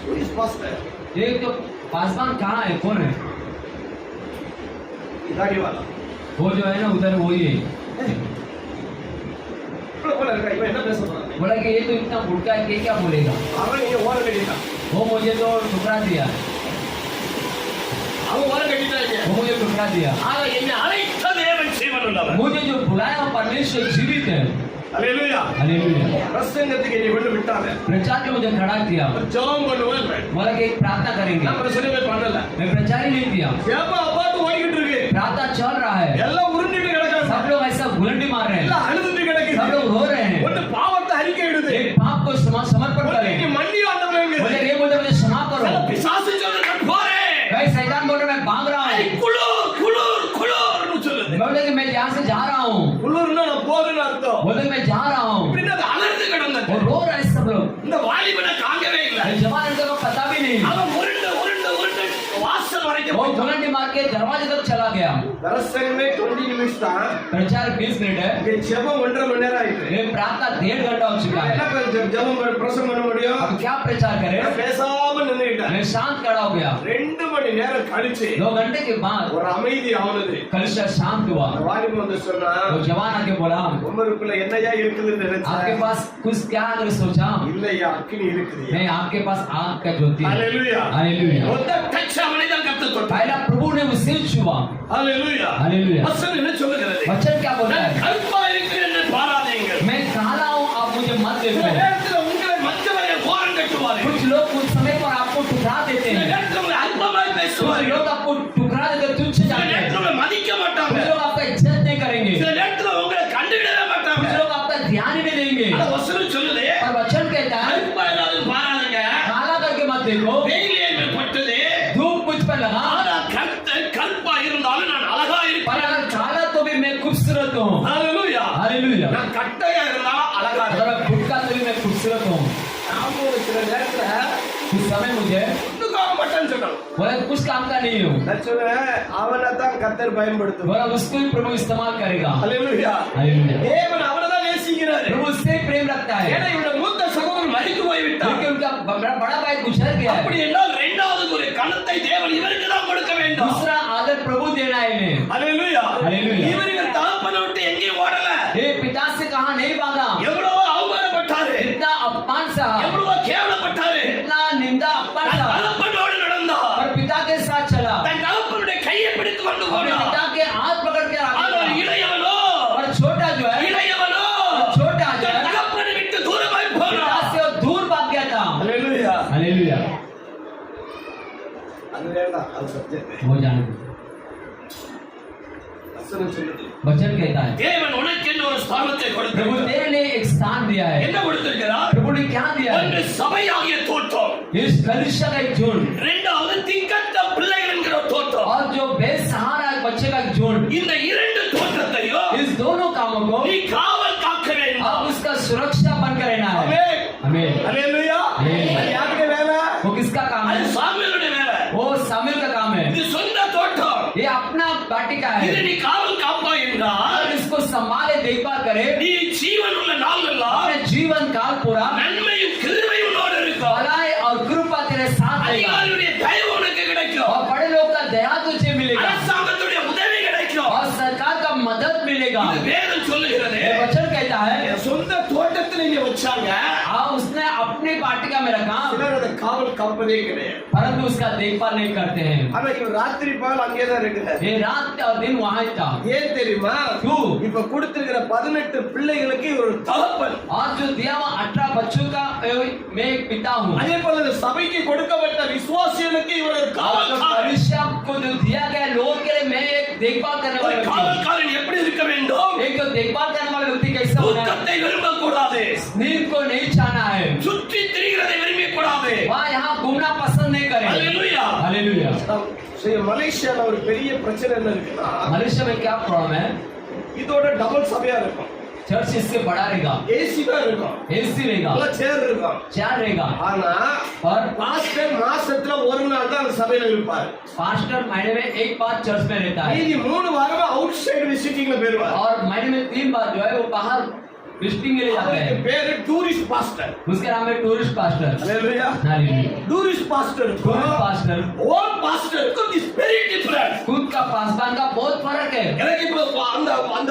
Who is pastor? ये जो पासवान कहाँ है, कौन है? दाढ़ी वाला. वो जो है ना उधर वही है. போல இருக்கா, இவன் என்ன பேச போறான்? बोला कि ये तो इतना गुटका है, ये क्या बोलेगा. அவன் இங்க ஓரம் கட்டிட்டான். वो मुझे तो ठुकरा दिया, அவன் ஓரம் கட்டிட்டாங்க. वो मुझे ठुकरा दिया. ஆனா என்னை அழைத்த தேவன் ஜீவனுள்ளவர். मुझे जो बुलाया वो परमेश्वर जीवित है. அல்லேலூயா. हालेलुया. பிரசங்கத்துக்கு என்னை கொண்டு விட்டாங்க. प्रचार के मुझे खड़ा किया. ஜெபம் பண்ணுவேன். बोला कि एक प्रार्थना करेंगे. நான் பிரசங்கமே பண்ணல. मैं प्रचार ही नहीं किया. ஜெபம் அப்பாட்டு ஓடிக்கிட்டு இருக்கு. प्रार्थना चल रहा है, எல்லாம் உருண்டிட்டு கிடக்காங்க. सब लोग ऐसा घुलंडी मार रहे हैं, எல்லாம் அழுதுட்டு सब கிடக்குது. लोग रो रहे हैं. ஒன்னு பாவத்தை அறிக்கை இடுது. एक पाप को समर्पण ஒன்னு நீ करें. மண்டி ஆண்டவங்க. बोले ये बोलते मुझे क्षमा करो. பிசாசு சொல்ற நான் போறேன். भाई शैतान बोल रहा मैं भाग रहा ஐ हूँ. குளூர் குளூர் குளூர்னு சொல்லுது. बोले कि मैं यहाँ से जा रहा हूँ. குளூர்னா நான் போறேன்னு அர்த்தம். बोले मैं जा रहा हूँ. இப்படின்னா அது दरअसल 20 निमिष था प्रचार 20 मिनट है, ये जबम 1.5 महीने आए ये प्रार्थना 1.5 घंटा हो चुका है। जबम प्रसंग பண்ண முடியும் अब क्या प्रचार करें? பேசாம நின்னுட்டேன் मैं शांत खड़ा हो गया। 2 மணி நேரம் கழிச்சு 2 घंटे के बाद ஒரு அமைதி ஆனது कलिशा शांत हुआ। வாலிப வந்து சொன்னா वो जवान आके बोला, உமருக்குள்ள என்னையா இருக்குதுன்னு நினைச்சா आपके पास कुछ क्या अगर सोचा? இல்லையா அக்கினி இருக்குது नहीं, आपके पास आग का ज्योति है। Hallelujah hallelujah. ஒத்த டச் அவனைதான் கர்த்தர் தொட்டார் पहला प्रभु ने उसे छुआ। Hallelujah hallelujah. வசனம் என்ன சொல்லுகிறது वचन क्या बोलता நான் है? கருப்பா இருக்கிறேன் என்று பாராதீங்கள் मैं काला हूँ, आप मुझे मत சில देखो। நேரத்துல உங்களை மற்றவரை ஓரம் கட்டுவார்கள் कुछ लोग कुछ समय पर आपको ठुकरा देते சில हैं, நேரத்துல உங்களை அல்பமாய் कुछ பேசுவார்கள் लोग आपको ठुकरा देकर तुच्छ சில जाते हैं, நேரத்துல உங்களை மதிக்க மாட்டாங்க कुछ लोग आपका इज्जत नहीं करेंगे, சில நேரத்துல உங்களை கண்டுவிடவே மாட்டாங்க कुछ लोग आपका ध्यान ही नहीं देंगे। ஆனா வசனம் சொல்லுது और वचन कहता है, கருப்பா இல்லாத பாராதுங்க काला करके मत देखो, வெயிலே மேல் பட்டது धूप मुझ पर लगा, ஆனா கர்த்தர் கருப்பா இருந்தாலும் நான் அழகா पर இருப்பேன் अगर काला तो भी मैं खूबसूरत हूँ। Hallelujah hallelujah. நான் கட்டையா இருந்தா அழகா अगर இருப்பேன் मैं गुटका तो भी मैं खूबसूरत हूँ। நாம ஒரு சில நேரத்துல कुछ समय मुझे ஒண்ணுக்காக மட்டும் சொல்லணும் बोला कुछ काम का नहीं हूँ, நான் சொல்லுவேன் அவனை தான் கர்த்தர் பயன்படுத்துவார் बोला उसको ही प्रभु इस्तेमाल करेगा। Hallelujah hallelujah. தேவன் அவனை தான் நேசிக்கிறாரு प्रभु उससे प्रेम रखता है, ஏன்னா இவனுடைய மூத்த சகோதரன் மரித்து போய் விட்டார் क्योंकि उनका बड़ा भाई गुजर गया है। அப்படி என்றால் இரண்டாவது ஒரு கணத்தை தேவன் இவருக்கு தான் கொடுக்க வேண்டும் दूसरा आदर प्रभु देना है इन्हें। Hallelujah hallelujah. இவர் தகப்பனை விட்டு எங்கேயும் ஓடல ये पिता से कहा नहीं भागा, எவ்வளவோ அவமானப்பட்டாரு इतना अपमान सहा, எவ்வளவோ கேவலப்பட்டாரு इतना निंदा अपमान தன் सहा, தகப்பனோடு நடந்தார் और पिता के साथ चला, தன் தகப்பனுடைய கையை பிடித்து கொண்டு अपने போனார் पिता के हाथ पकड़ के ஆனால் आगे बढ़ा। இளையவனோ और छोटा जो है, இளையவனோ छोटा जो தன் है, தகப்பனை விட்டு தூரமாய் पिता போனார் से वो दूर भाग गया था। Hallelujah hallelujah. அது வேண்டாம் அது சப்ஜெக்ட் वो जाने வசனம் சொல்லுது वचन कहता है, தேவன் உனக்கு என்ன ஒரு ஸ்தானத்தை प्रभु கொடுத்திருக்கிறார் तेरे लिए एक स्थान दिया है। என்ன கொடுத்திருக்கிறார் प्रभु ने क्या दिया ஒன்று है? சபையாகிய தோற்றம் इस कलिशा का एक झुंड, இரண்டாவது திங்கட்ட பிள்ளைகள் என்கிற தோற்றம் और जो बेसहारा बच्चे का एक झुंड, இந்த இரண்டு தோற்றத்தையும் इस दोनों कामों को நீ காவல் காக்க வேண்டும் अब उसका सुरक्षा बनकर रहना है। ஆமென் हमें ஹalleluya ஆமென்। அது யாருடைய வேலை वो किसका काम அது है? சாமுவேலுடைய வேலை वो सामुएल का काम है। இது சொந்த தோற்றம் ये अपना वाटिका இது है, நீ காவல் காப்பாய் என்றால் अगर इसको संभाले देखभाल करे, நீ ஜீவன் உள்ள நாளெல்லாம் अपने जीवन काल पूरा நன்மையும் கிருபையும் உன்னோடு இருக்கும் भलाई और कृपा तेरे साथ रहेगा, அதிகாரியுடைய தயவு உனக்கு கிடைக்கும் और बड़े लोग का दया तुझे मिलेगा, அரசாங்கத்துடைய உதவி கிடைக்கும் और सरकार का मदद मिलेगा। இது வேதம் சொல்லுகிறது ये वचन कहता है, என் சொந்த தோட்டத்தில் இங்க வச்சாங்க उसने अपनी वाटिका में रखा, சிலர் அதை காவல் காப்பதே கிடையாது परंतु उसका देखभाल नहीं करते हैं। ஆனா இவன் ராத்திரி பால் அங்கேதான் இருக்கிறார் ये रात और दिन वहाँ ही था। ஏன் தெரியுமா क्यों? இப்ப கொடுத்திருக்கிற 18 பிள்ளைகளுக்கு ஒரு தகப்பன் और जो दिया हुआ 18 बच्चों का मैं एक पिता हूँ। அதே போல இந்த சபைக்கு கொடுக்கப்பட்ட விசுவாசிகளுக்கு இவர் ஒரு और जो காவல்காரன் मनुष्य को जो दिया गया लोगों के लिए मैं एक देखभाल करने ஒரு वाला व्यक्ति हूँ। காவல்காரன் எப்படி இருக்க வேண்டும் एक जो देखभाल करने वाला व्यक्ति कैसा होना है? தூக்கத்தை விரும்ப கூடாது नींद को नहीं चाहना है, சுற்றி திரிகிறதை விரும்ப கூடாது वहाँ यहाँ घूमना पसंद नहीं करे। ஹalleluya हालेलुया। மலேசியால ஒரு பெரிய பிரச்சனை என்ன இருக்குன்னா मलेशिया में क्या प्रॉब्लम है? இதோட டபுள் சபையா இருக்கும் चर्च इससे बड़ा रहेगा, ஏசி தான் இருக்கும் एसी रहेगा, நல்ல சேர் இருக்கும் चेयर रहेगा, ஆனா और பாஸ்டர் மாசத்துல ஒரு நாள் தான் அந்த சபையில இருப்பார் पास्टर महीने में एक बार चर्च में रहता है, மீதி 3 வாரமா அவுட் சைடு விசிட்டிங்ல போயிருவார் और महीने में 3 बार जो है वो बाहर विजिटिंग के लिए जाते அவருக்கு हैं। பேரு டூரிஸ்ட் பாஸ்டர் उसके नाम है tourist pastor. Hallelujah hallelujah. Tourist pastor tourist pastor own pastor is very different खुद का पासवान का बहुत फर्क है। எனக்கு இப்போ அந்த அந்த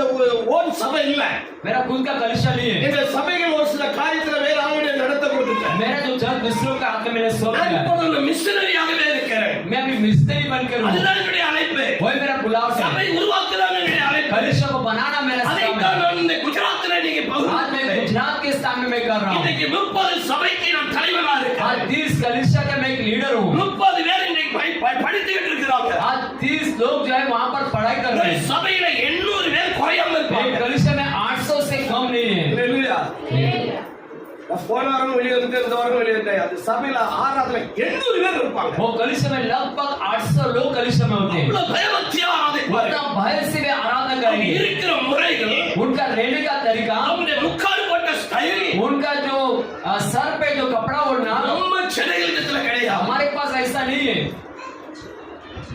ஓன் சபை இல்ல मेरा खुद का कलिशा नहीं है। இந்த சபைகள் ஒரு சில காரியத்துல வேற ஆளுடைய நடத்த கொடுத்துட்டேன் मेरा जो चर्च दूसरों का हाथ में मैंने सौंप நான் दिया இப்போ है। ஒரு மிஷனரியாகவே இருக்கிறேன் मैं अभी मिस्त्री बनकर हूँ, அதுதான் என்னுடைய அழைப்பு वही मेरा बुलाव है। சபை உருவாக்குதான் என்னுடைய அழைப்பு कलिशा को बनाना मेरा அதை काम தான் है। நான் இந்த குஜராத்ல நீங்க आज मैं गुजरात के स्थान में मैं कर रहा हूँ। இன்னைக்கு 30 சபைக்கு நான் தலைவனா आज இருக்கேன் 30 कलिशा का मैं एक लीडर हूँ। 30 பேர் இன்னைக்கு படித்துக்கிட்டு இருக்காங்க आज 30 लोग जो है वहाँ पर पढ़ाई कर रहे ஒரு हैं। சபையில 800 பேர் குறையாம एक இருப்பாங்க कलिशा में 800 से कम नहीं है। ஹalleluya நான் போன வாரம் வெளியே வந்து இந்த வாரம் வெளியே வந்தேன் அது சபையில ஆராதனை 800 பேர் இருப்பாங்க वो कलिशा में लगभग 800 लोग कलिशा में होते हैं। அவ்வளவு பயபக்தியா ஆராதிப்பாங்க उतना भय से वे आराधना அவங்க करेंगे। இருக்கிற முறைகள் उनका रहने का तरीका, அவங்களுடைய முக்காடு போட்ட ஸ்டைல் उनका जो सर पे जो कपड़ा ओढ़ना நம்ம சென்னையில கிடையாது हमारे पास ऐसा नहीं है।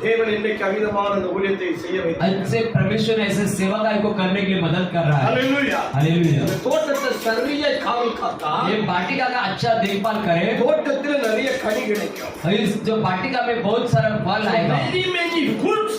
தேவன் இன்றைக்கு அமிதமான அந்த ஊழியத்தை செய்ய வைத்தார். अच्छे परमेश्वर ने ऐसे सेवा कार्य को करने के लिए मदद कर रहा है। ஹalleluya. हालेलुया। இந்த தோட்டத்தை சரியா காவல் காத்தா ये वाटिका का अच्छा देखभाल करे, தோட்டத்துல நிறைய கனி கிடைக்கும். इस जो वाटिका में बहुत सारा फल आएगा, many fruits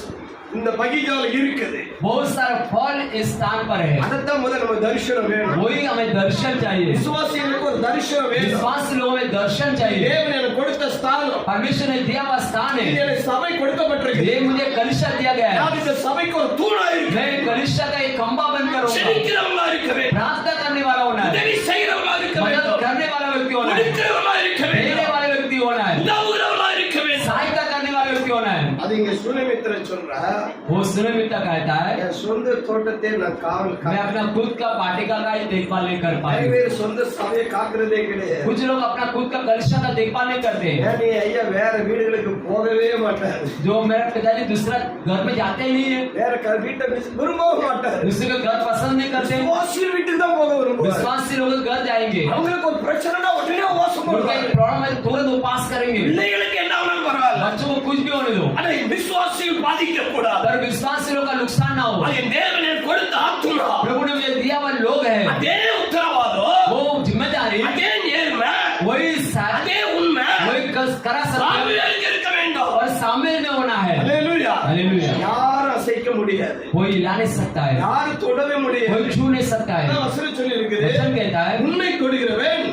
இந்த பகிஜால இருக்குது. बहुत सारा फल इस स्थान पर है। அதத்தான் முதல்ல நம்ம தரிசனம் வேணும். वही हमें दर्शन चाहिए, விசுவாசிகளுக்கு ஒரு தரிசனம் வேணும். विश्वास लोगों में दर्शन चाहिए। தேவன் எனக்கு கொடுத்த ஸ்தானம், परमेश्वर ने दिया हुआ स्थान இது है, எனக்கு சபை கொடுக்கப்பட்டிருக்கு. ये मुझे कलिशा दिया गया है। நான் இந்த சபைக்கு ஒரு தூணா இருக்கேன். मैं कलिशा का एक खंभा बन करूंगा, செழிக்கிறவங்களா இருக்க வேண்டும். प्रार्थना करने वाला होना है, உதவி செய்கிறவங்களா இருக்க मदद வேண்டும். करने वाला व्यक्ति होना है, கொடுக்கிறவங்களா இருக்க देने வேண்டும். वाले व्यक्ति होना है, உதவுகிறவங்களா இருக்க வேண்டும். सहायता करने वाले व्यक्ति होना है। அது இங்க சுனமித்திரன் சொல்றா, वो सुनमिता कहता है, என் சொந்த தோட்டத்தை நான் காவல் मैं காக்கிறேன். अपना खुद का वाटिका का ही देखभाल नहीं कर पाए। நிறைய பேர் சொந்த சபையை காக்கிறதே கிடையாது. कुछ लोग अपना खुद का कलिशा का देखभाल नहीं करते। ஏன் ஐயா வேற வீடுகளுக்கு போகவே மாட்டாரு. जो मेरा पिताजी दूसरा घर में जाते ही नहीं है, வேற வீட்டை விரும்பவும் மாட்டாரு. दूसरे का घर पसंद नहीं करते, விசுவாசிகள் வீட்டுக்கு தான் போக விரும்புவாரு. विश्वासी लोग घर जाएंगे, அவங்களுக்கு ஒரு பிரச்சனைனா உடனே உபவாசம் उनका பண்ணுவாங்க. एक प्रॉब्लम है तुरंत उपवास करेंगे। பிள்ளைகளுக்கு என்ன ஆனாலும் பரவாயில்ல. बच्चों को कुछ भी होने दो, ஆனா விசுவாசிகள் பாதிக்க கூடாது. पर विश्वासी लोग का नुकसान ना हो। அது தேவன் எனக்கு கொடுத்த ஆத்துமா. प्रभु ने मुझे दिया हुआ लोग है, அதே உத்தரவாதம், वो जिम्मेदारी, அதே நேர்மை, वही साथ, அதே உண்மை वही करा सकते சாமுவேலுக்கு இருக்க வேண்டும். और सामने में होना है। ஹalleluya. हालेलुया। யாரும் அசைக்க முடியாது. कोई हिला नहीं सकता है, யாரும் தொடவே முடியாது. कोई छू नहीं सकता है। அதான் வசனம் சொல்லி இருக்குது. वचन कहता है, உன்னை தொடுகிறவன்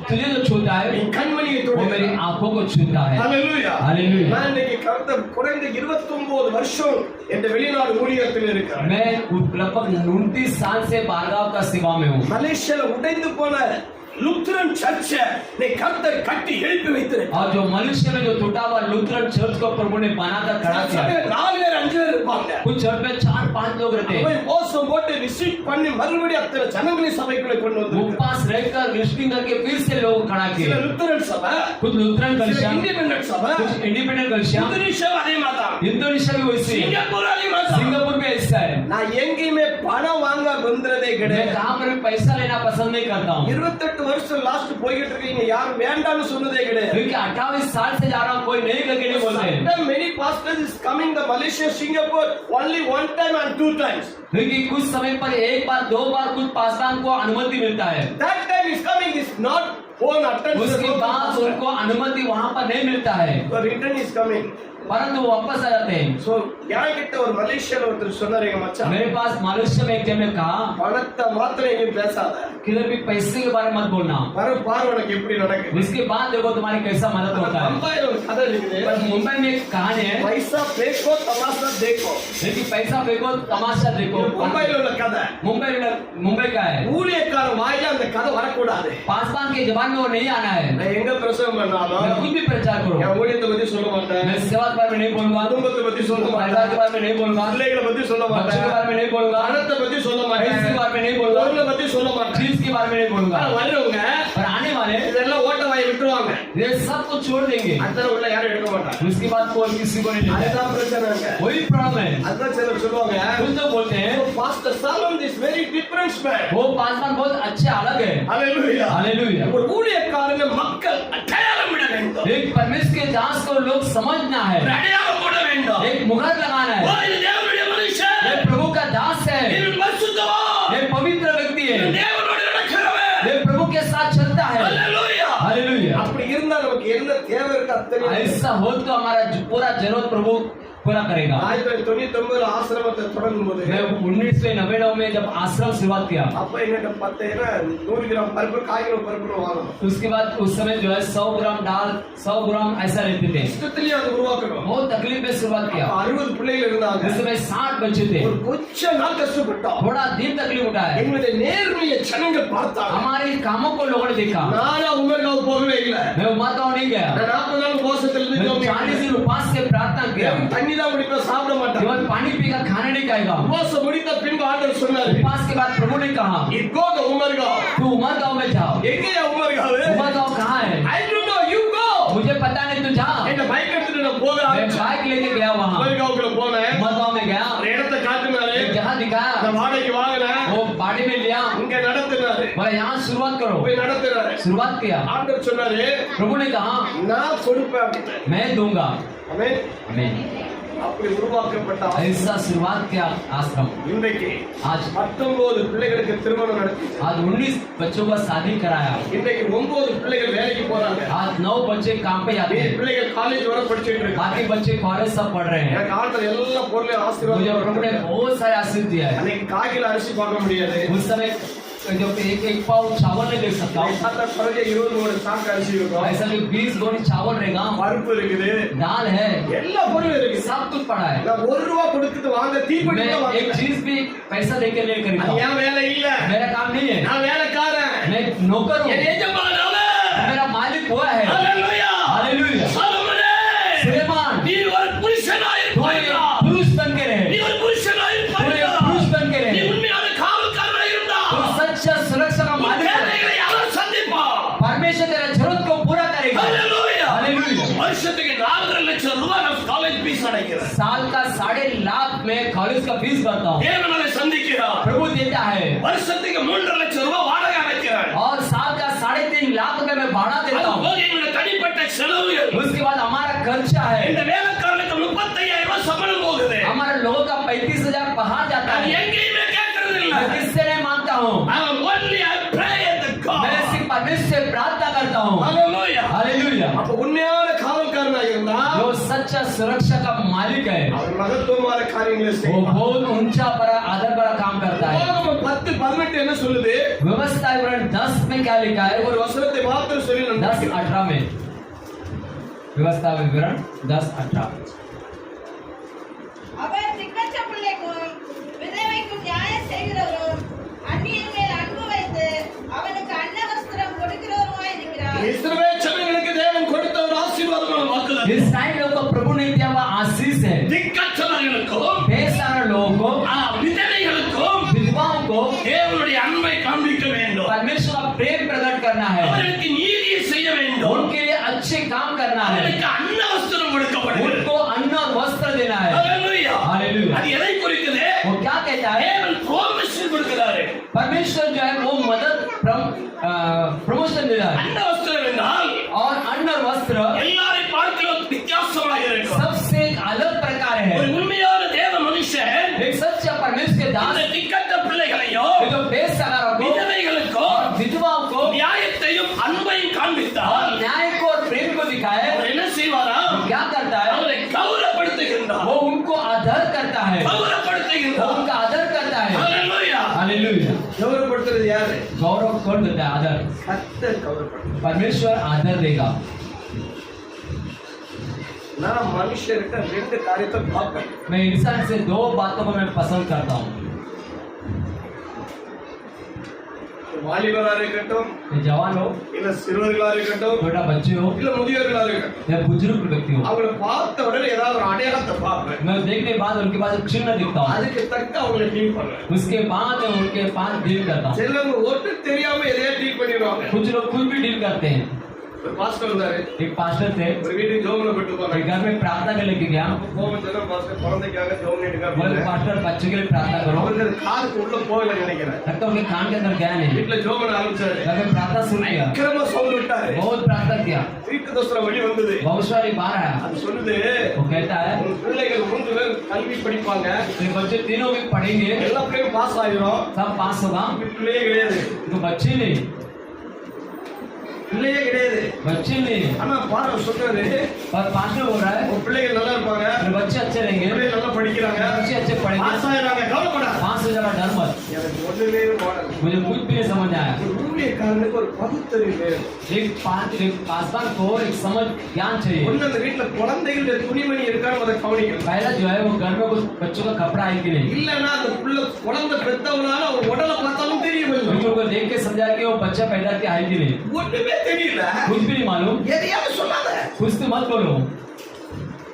तुझे जो छूता है என் கண்மணியை वो मेरी தொடுகிறான். आंखों को छूता है। ஹalleluya. हालेलुया। நான் இன்னைக்கு கடந்த குறைந்த 29 வருஷம் இந்த வெளிநாடு ஊழியத்தில் இருக்கிறேன். मैं लगभग 29 साल से बारगांव का सेवा में हूँ। மலேசியால உடைந்து போன लुथरन चर्च ने कत्तर कट्टी எழுப்பி வைத்திருக்கிறார். और जो मलेशिया में जो टूटा हुआ लूथरन चर्च को प्रभु ने बनाकर खड़ा किया। நாலு பேர் அஞ்சு பேர் இருப்பாங்க. कुछ चर्च में 4-5 लोग रहते हैं। போய் போஸ்ட் போட்டு விசிட் பண்ணி மறுபடியும் அத்தனை ஜனங்களை சபைக்குள்ள கொண்டு வந்து उपवास रहकर लिस्टिंग करके फिर से लोग खड़ा किए। சில லுத்தரன் சபை, कुछ लूथरन कलिसिया, இண்டிபெண்டன்ட் சபை, कुछ इंडिपेंडेंट कलिसिया, இந்தோனேஷியா அதே மாதிரி, इंडोनेशिया भी वैसे है, சிங்கப்பூர் அதே மாதிரி. सिंगापुर में ऐसा है। நான் எங்கேயுமே பணம் வாங்க வந்ததே मैं கிடையாது. कहाँ पर भी पैसा लेना पसंद नहीं करता हूँ, 28 வருஷம் லாஸ்ட் போயிட்டு இருக்கீங்க. யாரும் வேண்டாம்னு சொன்னதே கிடையாது. क्योंकि 28 साल से जा रहा हूँ, कोई नहीं करके नहीं बोलते हैं। Many pastors is coming the Malaysia, Singapore only one time and two times. क्योंकि कुछ समय पर एक बार 2 बार कुछ पासवान को अनुमति मिलता है, That time is coming is not phone attendance. उसके बाद उनको अनुमति वहाँ पर नहीं मिलता है, The return is coming. परंतु वो वापस आ जाते हैं। So யார்கிட்ட ஒரு மலேசியால ஒருத்தர் சொன்னாரு, எங்க மச்சான் मेरे पास मलेशिया में एक जन ने कहा, பணத்தை மாத்திரம் எங்கேயும் பேசாத, किधर भी पैसे के बारे में मत बोलना, வர பாரு உனக்கு எப்படி நடக்குது. इसके बाद देखो तुम्हारी कैसा मदद होता है। மும்பைல ஒரு கதை இருக்குது. पर मुंबई में एक कहानी है, பைசா பேக்கோ தமாஷா देखो. लेकिन पैसा फेंको तमाशा देखो। மும்பைல உள்ள கதை. मुंबई का है, ஊழியக்கார வாயில அந்த கதை வரக்கூடாது. पासवान के जबान में वो नहीं आना है। நான் எங்க பிரசங்கம் मैं பண்ணாலும் खुद भी प्रचार करूँ, என் ஊழியத்தை பத்தி சொல்ல மாட்டேன், मैं सेवा के बारे में नहीं बोलूंगा, குடும்பத்தை பத்தி சொல்ல परिवार के மாட்டேன், बारे में नहीं बोलूंगा, பிள்ளைகளை பத்தி சொல்ல बच्चों के மாட்டேன், बारे में नहीं बोलूंगा, பணத்தை பத்தி சொல்ல पैसे மாட்டேன், के बारे में नहीं बोलूंगा, பொருளை பத்தி சொல்ல மாட்டேன். चीज के बारे में नहीं बोलूंगा। ஆனா வர்றவங்க पर आने वाले இதெல்லாம் ஓட்ட வாய் விட்டுருவாங்க. ये सब कुछ छोड़ देंगे, அத்தனை உள்ள யாரும் எடுக்க மாட்டாங்க. उसके बाद कोई किसी को नहीं लेता है। அதுதான் பிரச்சனைங்க. वही प्रॉब्लम है। அதான் சிலர் சொல்லுவாங்க, कुछ लोग बोलते हैं pastor Solomon is very difference man. वो पासवान बहुत अच्छे अलग है। ஹalleluya. हालेलुया। ஒரு ஊழியக்காரனை மக்கள் அடையாளம் விட வேண்டும். एक परमेश्वर के दास को लोग समझना है, ஒரு அடையாளம் போட வேண்டும். एक मुहर लगाना ஓ, है। இது தேவனுடைய மனுஷன், ये प्रभु का दास है, இவன் பரிசுத்தவான், ये पवित्र व्यक्ति இவன் है, தேவனோடு நடக்கிறவன். ये प्रभु के साथ चलता है। ஹalleluya. हालेलुया। அப்படி இருந்தா நமக்கு என்ன தேவை இருக்கு அத்தனை. ऐसा हो तो हमारा पूरा जरूरत प्रभु पूरा करेगा। 1999 ஆசிரமத்தை தொடங்கும் போது मैं 1999 में जब आश्रम शुरुआत किया, அப்ப எங்கிட்ட 100 கிராம் பருப்பு, 1 கிலோ பருப்பு வாங்கணும். उसके बाद उस समय जो है 100 ग्राम दाल, 100 ग्राम ऐसा लेते थे। இஷ்டத்திலேயே அது உருவாக்கணும். बहुत तकलीफ में शुरुआत किया। 60 பிள்ளைகள் இருந்தாங்க. उस समय 60 बच्चे थे। ஒரு கொஞ்ச நாள் கஷ்டப்பட்டோம். थोड़ा दिन तकलीफ उठाया, எங்களுடைய நேர்மையை ஜனங்கள் பார்த்தாங்க. हमारे कामों को लोगों ने देखा। நானா உமர்காவ் போகவே இல்ல. मैं उमागांव नहीं गया, நான் 40 நாள் உபவாசத்துல मैं இருந்து 40 दिन उपवास से प्रार्थना किया, தண்ணி தான் குடிப்பேன், சாப்பிட மாட்டேன். केवल पानी पीकर खाना नहीं खाएगा। உபவாசம் முடித்த பின்பு ஆண்டவர் சொன்னாரு, उपवास के बाद प्रभु ने कहा, "Go to உமர்காவ்." तू उमागांव में जाओ। எங்கயா உமர்காவ்? उमागांव कहाँ है? I don't know, you go. मुझे पता नहीं, तू जा। என்ன பைக் எடுத்துட்டு நான் போக मैं ஆரம்பிச்சேன். बाइक लेके गया वहाँ, உமர்காவுக்குள்ள போனேன். उमागांव में गया, ஒரு இடத்தை காட்டுனாரு. एक जगह दिखाया, நான் வாடகைக்கு வாங்கினேன். वो बाड़ी में लिया, இங்க நடத்துனாரு. बोला यहाँ शुरुआत करो। போய் நடத்துனாரு. शुरुआत किया, ஆண்டவர் சொன்னாரு, प्रभु ने कहा நான் கொடுப்பேன் அப்படின்னு. मैं दूंगा। ஆமென். आमीन। அப்படி உருவாக்கப்பட்ட ऐसा शुरुआत किया आश्रम। இன்றைக்கு आज 19 பிள்ளைகளுக்கு திருமணம் நடத்தி आज 19 बच्चों का शादी कराया। இன்றைக்கு 9 பிள்ளைகள் வேலைக்கு போறாங்க आज 9 बच्चे काम पे जाते हैं। பிள்ளைகள் காலேஜ் வர படிச்சிட்டு இருக்காங்க बाकी बच्चे कॉलेज सब पढ़ रहे हैं। எனக்கு ஆண்டவர் எல்லா பொருளையும் मुझे ஆசீர்வாதம் प्रभु ने बहुत सारे आशीष दिया है। அன்னைக்கு காகில அரிசி பார்க்க முடியாது उस समय जो एक पाव चावल नहीं देख सकता हूँ। அந்த பிறகு 23 சாக்கு அரிசி இருக்கும் ऐसा जो 20 गोनी चावल रहेगा, பருப்பு இருக்குது दाल है, எல்லா பொருளும் இருக்கு सब कुछ पड़ा है। நான் 1 ரூபாய் கொடுத்துட்டு வாங்க தீப்பெட்டி मैं கூட एक வாங்கல चीज भी पैसा देके नहीं खरीदता हूँ। என் வேலை இல்ல मेरा काम नहीं है, நான் வேலைக்காரன் मैं नौकर हूँ। என் எஜமான் அவன் मेरा मालिक वो है। ஹalleluya हालेलुया। சாலமோனே सुलेमान, நீ ஒரு புருஷனாய் இருப்பாய் पुरुष बन के रहे, நீ ஒரு புருஷனாய் இருப்பாய் पुरुष बन के நீ रहे। உண்மையான காவல்காரனாய் இருந்தா तो सच्चा सुरक्षा का मालिक है। தேவைகளை அவர் சந்திப்பார் परमेश्वर तेरा जरूरत को पूरा करेगा। ஹalleluya हालेलुया। வருஷத்துக்கு 4 லட்சம் ரூபாய் நான் காலேஜ் ஃபீஸ் அடைக்கிறேன் साल का 7.5 लाख में कॉलेज का फीस भरता हूँ। தேவன் அதை சந்திக்கிறார் प्रभु देता है। வருஷத்துக்கு 3 லட்சம் ரூபாய் வாடகை அடைக்கிறேன் और साल का 3.5 लाख रुपए में भाड़ा देता हूँ। அதுபோக என்னோட தனிப்பட்ட செலவுகள் उसके बाद हमारा खर्चा है। இந்த வேலைக்காரனுக்கு 35,000 ரூபாய் சம்பளம் போகுது हमारे लोगों का 35,000 बाहर जाता நான் है। எங்கேயுமே கேட்கறது இல்ல मैं किससे नहीं मांगता हूँ, I pray at the God मैं सिर्फ परमेश्वर से प्रार्थना करता हूँ। Hallelujah. हालेलुया। அப்ப உண்மையான காவல்காரனாக இருந்தா जो सच्चा सुरक्षा का मालिक है, அவர் மகத்துவமான காரியங்களை वो செய்வார் बहुत ऊंचा बड़ा आदर बड़ा काम करता है। உபாகமம் 10:18 என்ன சொல்லுது व्यवस्था विवरण 10 में क्या लिखा है? ஒரு வசனத்தை மாத்திரம் சொல்லி நான் 10:18 में व्यवस्था विवरण 10:18। அவர் திக்கற்ற பிள்ளைக்கும் விதவைக்கும் நியாயம் செய்கிறவரும் அந்நியன் மேல் அன்பு வைத்து அவனுக்கு அன்ன வஸ்திரம் கொடுக்கிறவருமாய் இருக்கிறார். இஸ்ரவேல் ஜனங்களுக்கு தேவன் கொடுத்த ஒரு ஆசீர்வாதமான வாக்குதான் इसराइल लोगों को प्रभु ने दिया हुआ आशीष है। திக்கற்றவர்களுக்கும் बेसहारा लोगों को, விதவைகளுக்கும் विधवाओं को தேவனுடைய அன்பை காண்பிக்க வேண்டும் परमेश्वर का प्रेम प्रकट करना है, அவர்களுக்கு நீதியை செய்ய வேண்டும் उनके लिए अच्छे काम करना है, அவர்களுக்கு அன்ன வஸ்திரம் கொடுக்கப்படுகிறது उनको अन्न और वस्त्र देना है। Hallelujah. Hallelujah. அது எதை குறிக்குது वो क्या कहता है? தேவன் ப்ராமிஸ் கொடுக்கிறாரு परमेश्वर जो है वो मदद प्रमोशन दे रहा है। அன்ன வஸ்திரம் என்றால் और अन्न और वस्त्र எல்லாரையும் பார்க்கலாம் வித்தியாசமாக இருக்கும் सबसे एक अलग प्रकार है। ஒரு உண்மையான தேவ மனுஷன் एक सच्चा परमेश्वर के दास, அந்த திக்கற்ற பிள்ளைகளையும் ये जो बेसहारा को, விதவைகளுக்கும் विधवाओं को நியாயத்தையும் அன்பையும் और காண்பித்தால் न्याय को और प्रेम को दिखाए। அவர் என்ன செய்வாரா वो क्या करता है? அவரை கௌரவப்படுத்துகின்றார் वो उनको आदर करता है, वो கௌரவப்படுத்துகின்றார் उनका आदर करता है। Hallelujah. हालेलुया। கௌரவப்படுத்துறது யாரு गौरव कौन देता है? आदर கர்த்தர் கௌரவப்படுத்துறார் परमेश्वर आदर देगा। நான் மனுஷர்கிட்ட 2 காரியத்தை பார்ப்பேன் मैं इंसान से 2 बातों को मैं पसंद करता हूँ। வாலிபரா இருக்கட்டும் ये जवान हो, இல்ல சிறுவர்களா இருக்கட்டும் छोटा बच्चे हो இல்ல मुதியோர்களா இருக்கட்டும் या बुजुर्ग व्यक्ति हो, அவங்களை பார்த்த உடனே ஏதாவது ஒரு அடையாளத்தை பார்ப்பேன் मैं देखने के बाद उनके पास एक चिन्ह दिखता हूँ। அதுக்கு தக்க அவங்களை டீல் பண்ணுவேன் उसके बाद उनके पास डील करता हूँ। சிலவங்க ஒட்டு தெரியாம எதையா டீல் பண்ணிடுவாங்க कुछ लोग खुद भी डील करते हैं। ஒரு பாஸ்டர் இருந்தாரு एक पास्टर थे, ஒரு வீட்டுக்கு ஜோம்ல போட்டு एक போனாங்க घर में प्रार्थना करने के गया। கோபம் சொல்ல பாஸ்டர் குழந்தைக்காக ஜோம் बोले பண்ணிட்டு पास्टर बच्चे के लिए प्रार्थना करो। அவருக்கு அது காதுக்கு உள்ள போகல நினைக்கிறேன் लगता उनके कान के अंदर गया नहीं। வீட்டுல ஜோம் பண்ண ஆரம்பிச்சாரு घर में प्रार्थना सुन लिया, அக்கிரம சவுண்ட் விட்டாரு बहुत प्रार्थना किया, தீர்க்க தோசர வழி வந்தது भविष्यवाणी बाहर आया। அது சொல்லுது वो कहता है உன் பிள்ளைகள் 3 பேர் கல்வி படிப்பாங்க ये बच्चे तीनों भी पढ़ेंगे, எல்லா பிள்ளையும் பாஸ் ஆயிரும் सब पास होगा, பிள்ளையே கிடையாது तो बच्चे नहीं, பிள்ளையே கிடையாது बच्चे नहीं। ஆனா பாரு சொல்றாரு और पास्टर बोल रहा है உன் பிள்ளைகள் நல்லா இருப்பாங்க मेरे बच्चे अच्छे रहेंगे, பிள்ளைகள் நல்லா படிக்கிறாங்க बच्चे अच्छे पढ़ेंगे, பாஸ் ஆயிராங்க கவலைப்படாத 5,000 का डर मत। எனக்கு ஒண்ணுமே மாடல் मुझे कुछ भी नहीं समझ आया। ஒரு ஊழியக்காரனுக்கு ஒரு பகுத்தறிவு வேணும் एक पासवान को एक समझ ज्ञान चाहिए। ஒண்ணு அந்த வீட்டுல குழந்தைகளுடைய துணிமணி இருக்கான்னு அதை கவனிக்கணும் पहला जो है वो घर में कुछ बच्चों का कपड़ा है कि नहीं, இல்லன்னா அந்த புள்ள குழந்தை பெத்தவனால அவன் உடலை பார்த்தாலும் தெரியவில்லை बच्चों को देख के समझा कि वो बच्चा पैदा किया है कि नहीं, ஒண்ணுமே தெரியல कुछ भी नहीं मालूम, எதையாவது சொல்லாத कुछ तो मत बोलो।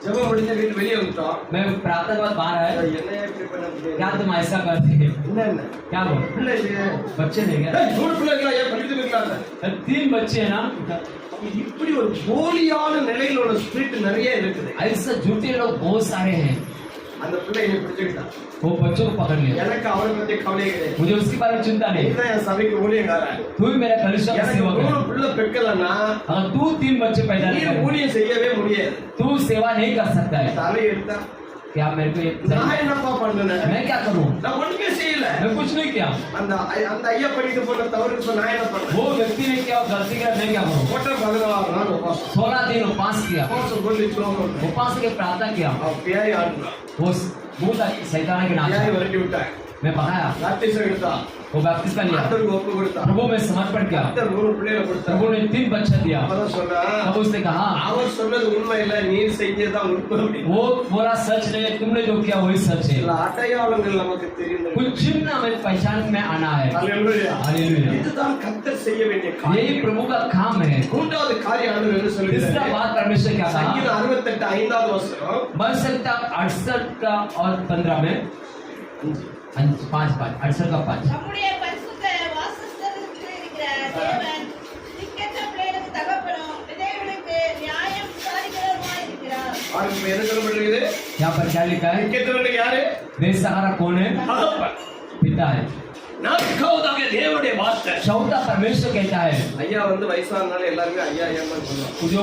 ஜெபம் முடிஞ்ச வீட்டு வெளியே வந்துட்டோம் मैं प्रार्थना के बाद बाहर आया, என்னைய இப்படி பண்ண क्या முடியாது तुम ऐसा करते हैं? என்ன क्या बोल, பிள்ளை இல்லையே बच्चे नहीं क्या? ஏய், மூணு பிள்ளைங்களா ஏன் படித்து இருக்காங்க 3 बच्चे हैं ना, இப்படி ஒரு போலியான நிலையில உள்ள ஸ்பிரிட் நிறைய இருக்குது ऐसा झूठे लोग बहुत सारे हैं। அந்த பிள்ளை என்னை பிடிச்சிக்கிட்டான் वो बच्चों को पकड़ लिया, எனக்கு அவனை பத்தி கவலையே கிடையாது मुझे उसके बारे में चिंता नहीं। இதுதான் என் சபைக்கு ஊழியக்காரன் तू भी मेरा कलिसिया का எனக்கு सेवक है। 3 பிள்ளை பெக்கலன்னா अगर तू 3 बच्चे पैदा நீ नहीं करे, ஊழியம் செய்யவே முடியாது तू सेवा नहीं कर सकता है। தலை எடுத்தா क्या मेरे को ये நான் என்னப்பா பண்ணேன்? मैं क्या करूं? நான் ஒண்ணுமே செய்யல. मैं कुछ नहीं किया। அந்த ஐயா பண்ணிட்டு போன தவறுக்கு இப்ப நான் என்ன பண்ணேன்? वो व्यक्ति ने क्या गलती किया, मैं क्या करूं? போட்ட 16 நாள் உபவாசம். 16 दिन उपवास किया, சொல்லி சொல்லுங்க. उपवास के प्रार्थना किया। பேய் ஆடுனா. वो भूत शैतान के नाच பேய் விரட்டி விட்டாங்க. मैं पढ़ाया, बैप्टिज्म எடுத்தா. वो बैप्टिज्म लिया, ஆண்டவருக்கு ஒப்பு கொடுத்தா. प्रभु में समर्पण किया। ஆண்டவர் 3 பிள்ளைகளை கொடுத்தா. प्रभु ने 3 बच्चे दिया। அப்பதான் சொன்னா, तब उसने कहा அவர் சொன்னது உண்மை இல்ல, நீ செஞ்சதுதான் உண்மை அப்படி. वो बोला सच नहीं, तुमने जो किया वही सच है। சில அடையாளங்கள் நமக்கு தெரியும். कुछ चिन्ह हमें पहचान में आना है। ஹalleluya. हालेलुया। இதுதான் கர்த்தர் செய்ய வேண்டிய यही காரியம். प्रभु का काम है। மூன்றாவது காரியம் ஆண்டவர் என்ன तीसरा சொல்லுகிறார்? बात परमेश्वर क्या कहा? சங்கீதம் 68 5வது வசனம். बन सकता 68 का और 15 में 5 68 का 5 நம்முடைய பரிசுத்த வாசஸ்தலத்தில் இருக்கிற தேவன் திக்கற்ற பிள்ளைகளுக்கு தகப்பனும் விதவைகளுக்கு நியாயம் விசாரிக்கிறவருமாய் இருக்கிறார். பாருங்க என்ன சொல்லப்படுகிறது? यहाँ पर क्या लिखा है? கேட்கிறவங்க யாரு? बेसहारा कौन है? தகப்பன். पिता है। நான்காவதாக தேவனுடைய வார்த்தை. चौथा परमेश्वर कहता है। ஐயா வயசானால எல்லாரும் ஐயா ஐயான்னு சொல்லுவாங்க. जो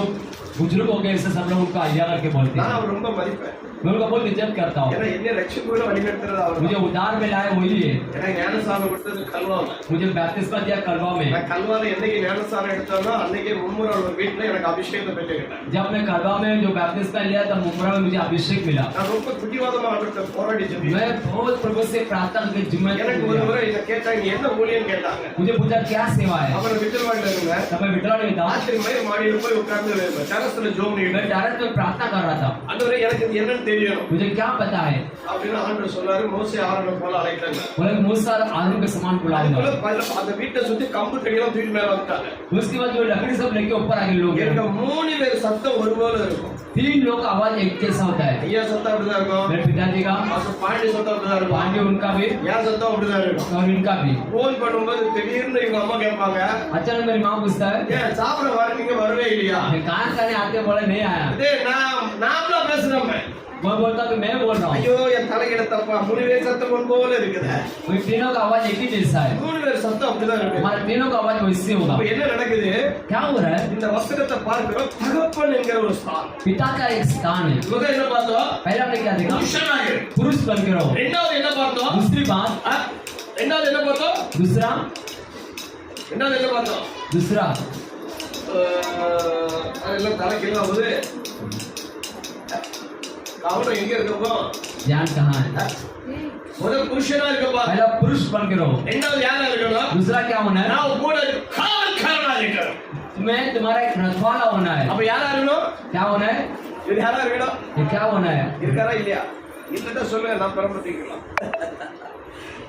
बुजुर्ग हो गए इससे सब लोग उनको अय्या करके बोलते நான் हैं। அவர் ரொம்ப மதிப்பேன். मैं उनका बहुत इज्जत करता हूँ। ஏன்னா என்ன ரட்சிப்புல வழிநடத்துறது அவர். मुझे उद्धार में लाए वही है। எனக்கு ஞானசாரம் கொடுத்தது கல்வால. मुझे बैप्टिस्म दिया कलवा में। நான் கல்வால என்னைக்கு ஞானசாரம் எடுத்தேனோ அன்னைக்கே மும்முறை ஒரு வீட்டுல எனக்கு அபிஷேகத்தை பெற்றுக்கிட்டேன். जब मैं कलवा में जो बैप्टिस्म लिया तब मुमरा में मुझे अभिषेक मिला। நான் ரொம்ப புத்திவாதமா அவர்கிட்ட போராடி ஜெபிச்சேன். मैं बहुत प्रभु से प्रार्थना करके जिम्मे எனக்கு ஒரு முறை இத கேட்டாங்க, நீ என்ன ஊழியம் கேட்டாங்க. मुझे पूछा क्या सेवा है? அப்புறம் விட்டல்வாடில இருந்தேன். तब मैं विटला में था। ராத்திரி மயிர் மாடியில போய் உட்கார்ந்து டெரஸ்ல ஜோம் मैं பண்ணிட்டு डायरेक्ट में प्रार्थना कर रहा था। ஆண்டவரே எனக்கு இது என்னன்னு தெரியும். मुझे क्या पता है? அப்படின்னு ஆண்டவர் சொன்னாரு, மோசே ஆரோனை போல அழைத்தாங்க. बोले मूसा और आदम के समान बुलाऊंगा। அந்த வீட்டை சுத்தி கம்பு தடியெல்லாம் தூக்கி மேல வந்துட்டாங்க. उसके बाद जो लकड़ी सब लेके ऊपर आगे लोग எனக்கு 3 பேர் சத்தம் ஒரு போல இருக்கும். 3 लोग का आवाज एक जैसा होता है। ஐயா சத்தம் அப்படிதான் இருக்கும். मेरे पिताजी का, மாஸ்டர் பாண்டி சத்தம் அப்படிதான் இருக்கும். पांडे उनका भी என் சத்தம் அப்படிதான் இருக்கும். और इनका भी। போன் பண்ணும்போது திடீர்னு இவங்க அம்மா கேட்பாங்க, अचानक मेरी माँ पूछता है ஏன் சாப்பிட வர நீங்க வரவே இல்லையா? कहाँ खाने आते, बोले नहीं आया। இதே நாமளா பேசுறோம். मैं बोलता तो मैं बोल रहा हूँ। ஐயோ என் தலையில தப்பா 3 பேர் சத்தம் ஒன்று போல இருக்குது. वो तीनों का आवाज एक ही जैसा है। 3 பேர் சத்தம் அப்படிதான் இருக்கு. हमारे तीनों का आवाज वैसे होगा। அப்ப என்ன நடக்குது? क्या हो रहा है? இந்த வசனத்தை பார்க்கிறோம், தகப்பன் என்கிற ஒரு ஸ்தானம். पिता का एक स्थान है। முதல்ல என்ன பார்த்தோம்? पहले हमने क्या देखा? புருஷனாக இரு. पुरुष बन के रहो। ரெண்டாவது என்ன பார்த்தோம்? दूसरी बात, ரெண்டாவது என்ன பார்த்தோம்? दूसरा அதெல்லாம் தலை கீழே போகுது. கவனம் எங்க இருக்கப்போ? ध्यान कहाँ है? முதல் புருஷனா இருக்கப்பா. पहला पुरुष बन के रहो। ரெண்டாவது யாரா இருக்கணும்? दूसरा क्या होना है? நான் கூட காவல்காரனா இருக்கணும். मैं तुम्हारा एक रखवाला होना है। அப்ப யாரா இருக்கணும்? क्या होना है? இது யாரா இருக்கணும்? ये क्या होना है? இருக்காரா இல்லையா? இல்லட்டா சொல்லுங்க, நான் பரமத்திக்கலாம்.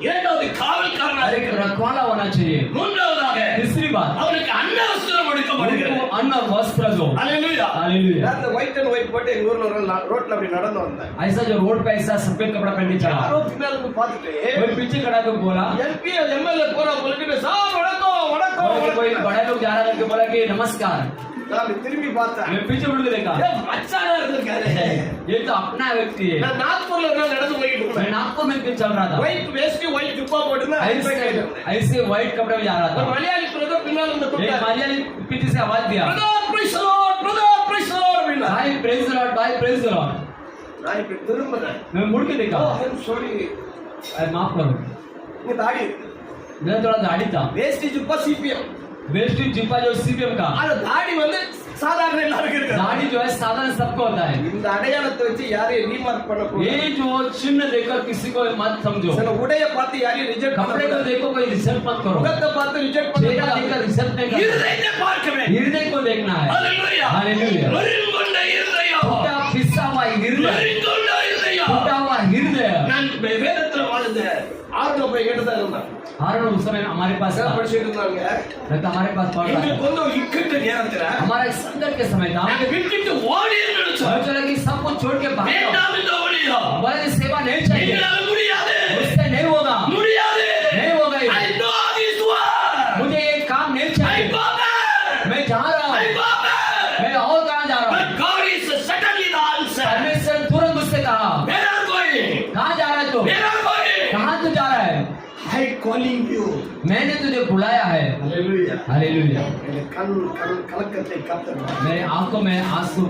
இரண்டாவது காவல்காரனா एक இருக்கணும். रखवाला होना चाहिए। மூன்றாவதாக तीसरी बात, அவனுக்கு அன்னவஸ்திரம் கொடுக்கப்படுகிறது. उनको अन्न और वस्त्र दो। ஹalleluya. हालेलुया। நான் அந்த ஒயிட் அண்ட் ஒயிட் போட்டு எங்க ஊர்ல ஒரு நாள் ரோட்ல அப்படி நடந்து வந்தேன். ऐसा जो रोड पे ऐसा सफेद कपड़ा पहन के चला, யாரோ பின்னால இருந்து பார்த்துட்டு कोई पीछे खड़ा कर बोला, எம்பி எம்எல்ஏ போற போலிட்டு சார் வணக்கம் வணக்கம் और कोई வணக்கம். बड़े लोग जा रहा करके बोला कि नमस्कार। நான் திரும்பி பார்த்தேன். मैं पीछे मुड़ के देखा, ஏய், மச்சானா இருந்திருக்காரு. ये तो अपना व्यक्ति है। நான் நாக்பூர்ல ஒரு நாள் நடந்து போயிட்டு मैं இருந்தேன். नागपुर में क्यों चल रहा था? ஒயிட் வேஷ்டி ஒயிட் ஜுப்பா போட்டுதான் ऐसे व्हाइट कपड़े में जा रहा ஒரு था। மலையாளி பிரதர் பின்னால இருந்து एक கூப்பிட்டாரு. मलयाली पीछे से आवाज दिया, brother praise the Lord brother praise the Lord அப்படினா. भाई प्रेज द लॉर्ड, भाई प्रेज द लॉर्ड। நான் இப்ப திரும்பினேன். मैं मुड़ के ஓ देखा, ஐ அம் சாரி. माफ करो, இங்க தாடி मेरा थोड़ा दाढ़ी था। வேஷ்டி ஜுப்பா சிபிஎம். वेस्ट जिपा जो सीपीएम का, அந்த தாடி வந்து சாதாரண எல்லாருக்கும் இருக்கு. दाढ़ी जो है साधारण सबको होता है। இந்த அடையாளத்தை வச்சு யாரையும் ரீமார்க் பண்ண கூடாது. ये जो चिन्ह देखकर किसी को मत समझो। சில உடைய பார்த்து யாரையும் ரிஜெக்ட் कपड़े को देखो, कोई रिजल्ट मत करो। முகத்தை பார்த்து ரிஜெக்ட் चेहरा பண்ண देखकर रिजल्ट नहीं करना। இருதயத்தை பார்க்க வேண்டும். हृदय को देखना है। ஹalleluya. हालेलुया। நொறுங்குண்ட இருதயம். टूटा पिसा हुआ हृदय, நொறுங்குண்ட இருதயம். टूटा हुआ हृदय। நான் வேதத்துல வாழ்ந்த ஆறுல போய் கேட்டுதான் இருந்தேன். हारून उस समय हमारे पास था, படிச்சுட்டு இருந்தாங்க. नहीं तो हमारे पास पढ़ रहा எங்களுக்கு था। வந்து ஒரு இக்கட்டு நேரத்துல हमारा एक संकट के समय था, நாங்க விட்டுட்டு ஓடின்னு நினைச்சோம். और चला कि सब कुछ छोड़ के भाग जाओ। வேண்டாம் இந்த ஊழியம். बोले ये सेवा नहीं चाहिए, எங்களால முடியாது. उससे नहीं होगा, முடியாது. नहीं होगा ये। I know this word. मुझे ये काम नहीं I चाहिए, go back. मैं जा रहा I हूँ, go back. मैं और कहाँ जा रहा हूँ? But God is suddenly the answer. परमेश्वर ने तुरंत उससे कहा, Where are you going? कहाँ जा रहा है तू? Where are you going? कहाँ तू जा रहा है? I calling you. मैंने तुझे बुलाया है। Hallelujah. हालेलुया। கலக்கத்தை காத்தவர். मेरे आंखों में आंसू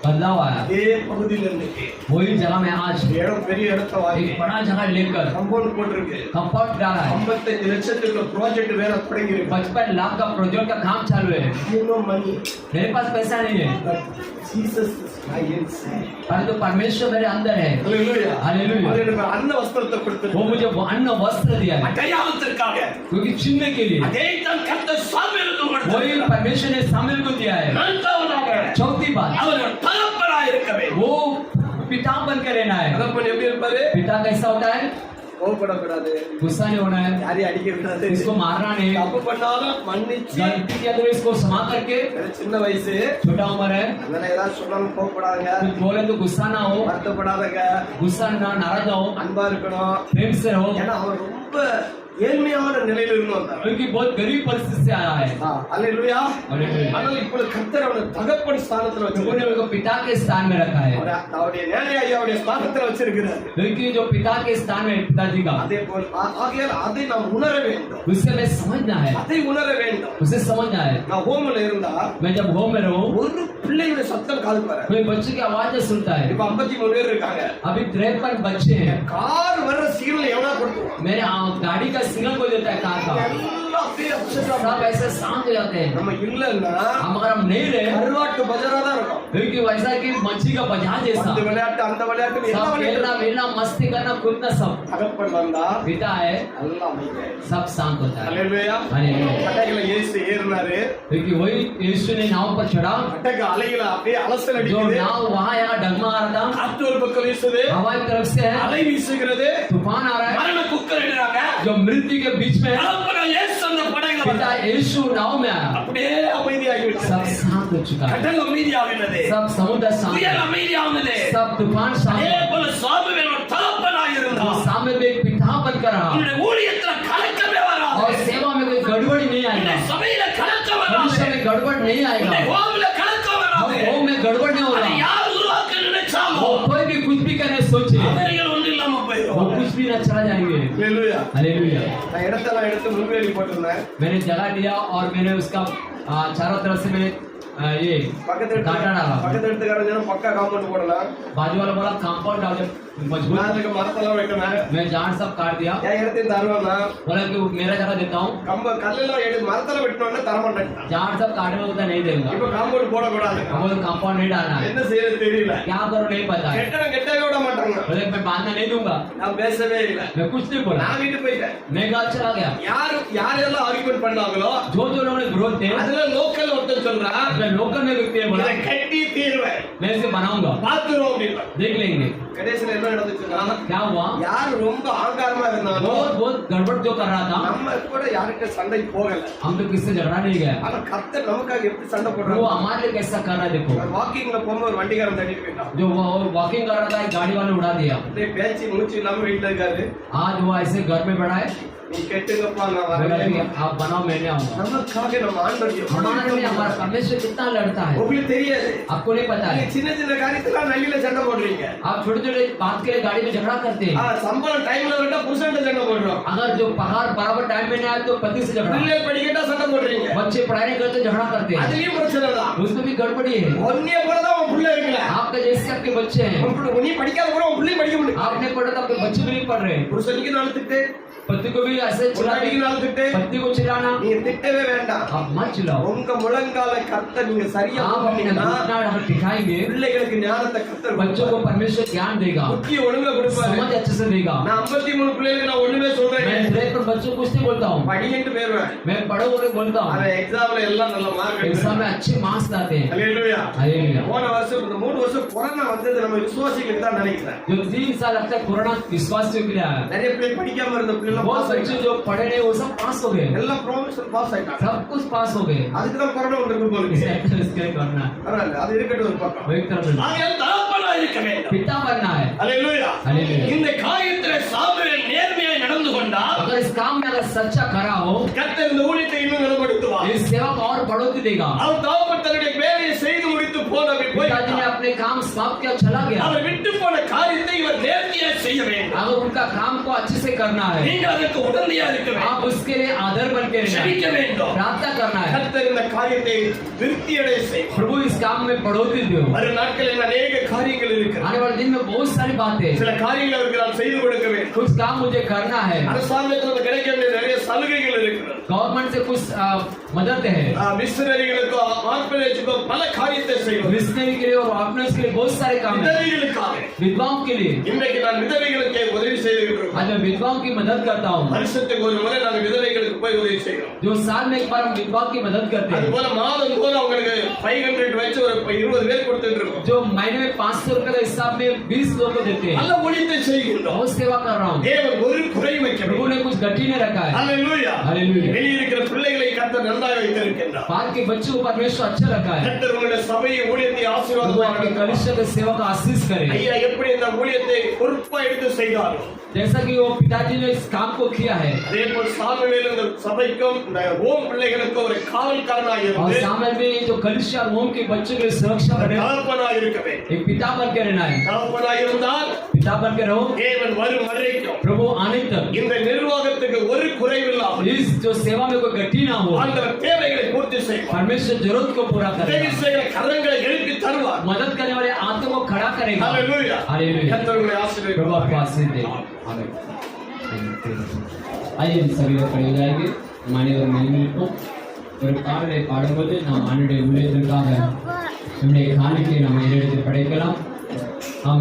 बदलाव आया। அதே பகுதியில் இன்னைக்கு वही जगह में आज இடம் பெரிய இடத்த வாங்கி एक बड़ा जगह लेकर கம்பவுண்ட் போட்டிருக்கு, कंपाउंड डाला है। 55 லட்சத்துக்கு ப்ராஜெக்ட் வேற தொடங்கி இருக்கு. 55 लाख का प्रोजेक्ट का काम चालू है। மணி मेरे पास पैसा नहीं है, ஜீசஸ் இஸ் மை இன்சைட். परंतु परमेश्वर मेरे अंदर है। ஹalleluya हालेलुया। அவர் எனக்கு அன்ன வஸ்திரத்தை वो கொடுத்தார், मुझे वो अन्न वस्त्र दिया है, அடையாளத்திற்காக. क्योंकि चिन्ह के लिए। அதே தான் கர்த்தர் சாமுவேலுக்கு वही கொடுத்தார். परमेश्वर ने सामुएल को दिया है। நான்காவதாக चौथी बात, அவர் தகப்பனாய் இருக்க வேண்டும். वो पिता बनकर रहना है। தகப்பன் எப்படி இருப்பாரு? पिता कैसा होता है? கோபப்படக்கூடாது, गुस्सा नहीं होना है, யாரையும் அடிக்க கூடாது, इसको मारना नहीं, தப்பு பண்ணாலும் மன்னிச்சு. गलती किया तो इसको क्षमा करके। சின்ன வயசு, छोटा उम्र है, அதனால ஏதாவது சொன்னாலும் கோபப்படாதங்க, कुछ बोले तो गुस्सा ना हो, வருத்தப்படாதங்க, गुस्सा ना नाराज हो, அன்பா இருக்கணும். प्रेम से रहो, ஏன்னா அவர் ரொம்ப ஏழ்மையான நிலையில இருந்து வந்தார். क्योंकि बहुत गरीब परिस्थिति से आया है। அல்லேலூயா. हालेलुया। ஆனால் இப்பொழுது கர்த்தர் அவனை தகப்பன் ஸ்தானத்துல उन्होंने வச்சிருக்கார். उनको पिता के स्थान में रखा है, அவருடைய நேரடி ஐயாவுடைய ஸ்தானத்துல வச்சிருக்கிறார். क्योंकि जो पिता के स्थान में पिताजी का, அதே போல் ஆகையால் அதை நாம் உணர வேண்டும், उससे हमें समझना है, அதை உணர வேண்டும். उसे समझना है। நான் ஹோம்ல இருந்தா मैं जब होम में रहूं, ஒரு பிள்ளையுடைய சத்தம் காதுக்கு வர. कोई बच्चे की आवाज सुनता है। இப்ப 53 பேர் இருக்காங்க. अभी 53 बच्चे हैं। கார் வர்ற சிக்னல் எவனா கொடுத்துருவான். मेरे गाड़ी का सिग्नल को देता है कार का, எல்லாம் அப்படியே upset ஆ सब ऐसे शांत हो जाते हैं। நம்ம இல்லன்னா हमारा हम नहीं रहे, கருவாட்டு பஜாரா தான் இருக்கும். क्योंकि वैसा कि मच्छी का बाजार அந்த जैसा, விளையாட்டு அந்த விளையாட்டு எல்லாம் सब खेलना விளையாட்டு. मिलना मस्ती करना कूदना सब। தகப்பன் வந்தா पिता है, எல்லாம் அமைதியா. सब शांत होता है। அல்லேலூயா. हालेलुया। கட்டைகளை இயேசு ஏறினாரு. क्योंकि वही यीशु ने नाव पर चढ़ा, கட்டைக்கு அலைகளை அப்படியே அலசல் जो அடிக்குது. नाव वहाँ यहाँ डगमगा रहा था, காற்று ஒரு பக்கம் வீசுது, हवा की तरफ से है, அலை வீசுகிறது, तूफान आ रहा है, மரண குக்கர் இடுறாங்க. जो मृत्यु के बीच में है, தகப்பன் இயேசு அந்த படகுல पिता வந்தார். यीशु नाव में आया, அப்படியே அமைதியாகி सब விட்டது. शांत हो चुका है, கடல் அமைதியாகினது, सब समुद्र शांत புயல் है, அமைதியாகினது. सब तूफान शांत அதே है। போல சாமுவேல் ஒரு தகப்பனாய் वो இருந்தார். सामने में एक पिता बनकर रहा, உன்னுடைய ஊழியத்துல கலக்கமே வராது. और सेवा में कोई गड़बड़ी नहीं आएगा, உன்னுடைய சபையில கலக்கம் வராது. मनुष्य में गड़बड़ नहीं आएगा, உன்னுடைய ஹோம்ல கலக்கம் வராது. होम में गड़बड़ नहीं அதை होगा। யார் உருவாக்க நினைச்சாலும் वो कोई भी कुछ भी करने सोचे, அவர்கள் ஒன்றும் இல்லாம वो போயிடும். कुछ भी न चला जाएंगे। அல்லேலூயா. हालेलुया। நான் இடத்தெல்லாம் எடுத்து முன்வேலி போட்டிருந்தேன். मैंने जगह लिया और मैंने उसका चारों तरफ से मैंने ये பக்கத்து काटा डाला। பக்கத்து எடுத்துக்காரங்க சொன்னா பக்கா காம்பவுண்ட் போடலாம். बाजू वाला बोला कंपाउंड डाल दे मजबूत, நான் அதுக்கு மரத்தெல்லாம் வைக்கணும். मैं जान सब काट दिया, என் இடத்தையும் தருவாங்க. बोला कि वो मेरा जगह देता हूँ, கல்லெல்லாம் எடுத்து மரத்தெல்லாம் வெட்டணும்னா தரமாட்டேன். जान सब काटने को तो नहीं देगा, இப்ப காம்பவுண்ட் போடக்கூடாது. हमको तो कंपाउंड नहीं डालना है, என்ன செய்யறது தெரியல. क्या करो नहीं पता है, கெட்டவன் கெட்டவே விட மாட்டாங்க. बोले मैं बांधना नहीं दूंगा, நான் பேசவே இல்ல. मैं कुछ नहीं बोला, நான் வீட்டு போயிட்டேன். मैं घर चला गया। யாரெல்லாம் ஆர்குமெண்ட் பண்ணாங்களோ जो लोगों ने विरोध थे, அதுல லோக்கல் ஒருத்தன் சொல்றான், मैं लोकल में व्यक्ति ने बोला இதை கட்டி தீர்வேன், मैं इसे बनाऊंगा, பாத்துறோம் அப்படின்னு. देख लेंगे। கடைசியில என்ன நடந்துச்சுன்னா, क्या हुआ, யார் ரொம்ப ஆங்காரமா இருந்தாலும் बहुत बहुत गड़बड़ जो कर रहा था, நம்ம கூட யார்கிட்ட சண்டை போகல. हम तो किससे झगड़ा नहीं गए, ஆனா கர்த்தர் நமக்காக எப்படி சண்டை वो போடுறாங்க. हमारे लिए कैसा कर रहा है देखो। வாக்கிங்ல போகும்போது ஒரு வண்டிக்காரன் தள்ளிட்டு போயிட்டான். जो वो वॉकिंग कर रहा था, एक गाड़ी वाले उड़ा दिया। அப்படியே பேச்சு மூச்சு இல்லாம வீட்டுல இருக்காரு. आज वो ऐसे घर में बैठा है, நீ கெட்டுங்கப்பா நான் बोला कि வரேன். आप बनाओ मैंने आऊंगा। நமக்காக நம்ம ஆண்டவர் हमारे लिए हमारा परमेश्वर कितना लड़ता है, உங்களுக்கு தெரியாது. आपको नहीं पता நீங்க है। சின்ன சின்ன காரியத்துக்கு நள்ளில சண்டை போடுறீங்க. आप छोटे छोटे बात के लिए गाड़ी में झगड़ा करते हैं। சம்பளம் டைம்ல வரட்டா புருஷன்ட்ட சண்டை போடுறோம். अगर जो पगार बराबर टाइम में नहीं आया तो पति से झगड़ा, பிள்ளை படிக்கட்டா சண்டை போடுறீங்க. बच्चे पढ़ाई नहीं करते झगड़ा करते हैं, அதுலயும் பிரச்சனை தான். उसमें भी गड़बड़ी है। ஒன்னே போலதான் உன் பிள்ளை இருக்கல. आपका जैसे आपके बच्चे हैं, நீ படிக்காத கூட உன் பிள்ளை படிக்க முடியும். आपने पढ़ा तो आपके बच्चे भी नहीं पढ़ रहे हैं। புருஷனுக்கு நாலு திட்டு, पति को भी ऐसे चिल्लाते, பொண்டாட்டிக்கு நாலு திட்டு. पति को चिल्लाना, நீங்க திட்டவே வேண்டாம். आप मत चिल्लाओ। உங்க முழங்கால கர்த்தர் நீங்க சரியா आप अपने பண்ணீங்கன்னா घुटना अगर दिखाएंगे, பிள்ளைகளுக்கு ஞானத்தை கர்த்தர் बच्चों को परमेश्वर ज्ञान देगा, புத்தி ஒழுங்கா கொடுப்பாரு. समझ अच्छे से देगा। நான் 53 பிள்ளைகளுக்கு நான் ஒண்ணுமே मैं சொல்றேன். 53 बच्चों को कुछ नहीं बोलता हूँ, படிக்கிட்டு போயிருவேன். मैं पढ़ो बोले बोलता हूँ, அவன் எக்ஸாம்ல எல்லாம் நல்ல மார்க் एग्जाम में अच्छे मार्क्स लाते हैं। ஹalleluya. हालेलुया। போன வருஷம் இந்த 3 வருஷம் கொரோனா வந்தது நம்ம விசுவாசிகளுக்கு தான் நினைக்கிறேன். जो 3 साल अब तक कोरोना विश्वासियों के लिए आया, நிறைய பிள்ளை படிக்காம இருந்த பிள்ளை बहुत பாஸ் बच्चे ஆயிட்டாங்க. जो पढ़े नहीं वो सब पास हो गए, எல்லாம் ப்ரொஃபஷனல் பாஸ் ஆயிட்டாங்க. सब कुछ पास हो गए। அதுக்கு தான் கொரோனா வந்திருக்கு போல इसे இருக்கு. इसके करना பரவாயில்ல, அது இருக்கட்டும் ஒரு பக்கம். वो एक तरफ है। ஆகையால் தகப்பனா இருக்க வேண்டும். पिता बनना है। ஹalleluya. हालेलुया। இந்த காரியத்திலே சாமுவேல் நேர்மையாய் நடந்து கொண்டால் अगर इस काम में अगर सच्चा करा हो, கர்த்தர் இந்த ஊழியத்தை இன்னும் நிலைப்படுத்துவார். इस सेवा को और बढ़ोतरी देगा। அவர் தகப்பன் தன்னுடைய வேலையை செய்து முடித்து போய் पिताजी ने अपने काम समाप्त किया चला गया, அவர் விட்டு போன காரியத்தை இவர் நேர்த்தியா செய்ய வேண்டும். अगर उनका काम को अच्छे से करना है, நீங்க அதற்கு உடனடியா இருக்க வேண்டும். आप उसके लिए आदर बन के रहना है, ஜெபிக்க வேண்டும். प्रार्थना करना है। கர்த்தர் இந்த காரியத்தை விருத்தியடைய செய்வார். प्रभु इस काम में बढ़ोतरी दो। வரும் நாட்களில் अनेक காரியங்கள் இருக்கிறது. आने वाले दिन में बहुत सारी बातें, சில காரியங்களை அவருக்கு நான் செய்து கொடுக்க வேண்டும். कुछ काम मुझे करना है, அரசாங்கத்திலிருந்து கிடைக்க வேண்டிய நிறைய சலுகைகள் இருக்கிறது. गवर्नमेंट से कुछ मदद है, மிஷனரிகளுக்கோ ஆர்ஃபனேஜுக்கோ பல காரியத்தை செய்வோம். मिशनरी के लिए और ऑर्फनेज के लिए बहुत सारे काम है, விதவைகளுக்காக विधवाओं के लिए। இன்றைக்கு நான் விதவைகளுக்கு உதவி செய்து இருக்கிறோம். आज मैं विधवाओं की मदद करता हूँ, வருஷத்துக்கு ஒரு முறை நாங்கள் விதவைகளுக்கு போய் உதவி செய்கிறோம். जो साल में एक बार हम विधवाओं की मदद करते हैं। அதுபோல மாதம் தோறும் அவங்களுக்கு 500 வச்சு ஒரு 20 பேர் கொடுத்துட்டு இருக்கோம். जो महीने में 500 रुपए का हिसाब में 20 लोगों को देते हैं। நல்ல ஊழியத்தை செய்கிறோம். बहुत सेवा कर रहा हूँ, தேவன் ஒரு குறை प्रभु வைக்கவில்லை. ने कुछ घटी नहीं रखा है। ஹalleluya. हालेलुया। வெளியே இருக்கிற பிள்ளைகளை கர்த்தர் நன்றாக வைத்திருக்கிறார். बाहर के बच्चों को परमेश्वर अच्छा रखा है। கர்த்தர் உங்களுடைய சபையை ஊழியத்தை प्रभु ஆசீர்வாதமாக आपके நடத்துவார். कलिसिया के सेवा का आशीष करे। ஐயா எப்படி இந்த ஊழியத்தை பொறுப்பா எடுத்து செய்தாரோ जैसा कि वो पिताजी ने इस काम को किया है, அதே போல் சாமுவேல் இந்த சபைக்கும் இந்த ரோம் பிள்ளைகளுக்கும் ஒரு காவல்காரனாக और இருந்து सामने में जो कलिसिया और होम के बच्चों की सुरक्षा करे, தகப்பனாக இருக்கவே. एक पिता बन के रहना है। தகப்பனாக இருந்தால் पिता बन के रहो, தேவன் வரும் வரைக்கும் प्रभु आने तक இந்த நிர்வாகத்துக்கு ஒரு குறைவில்லாமல் इस जो सेवा में कोई घटी ना हो, ஆண்டவர் தேவைகளை பூர்த்தி செய்வார். परमेश्वर जरूरत को पूरा உதவி करेगा, செய்கிற கரங்களை எழுப்பி தருவார். मदद करने वाले हाथों को खड़ा करेगा। ஹalleluya. हालेलुया। கர்த்தர் உங்களை प्रभु ஆசீர்வதிப்பார். आपको आशीष दे। आमीन। आइए हम सभी लोग खड़े हो जाएंगे, हमारे और मिलने को और पाड़े पाड़े नाम आने उल्लेख हमने खाने के नाम एरिया पड़ेगा। हम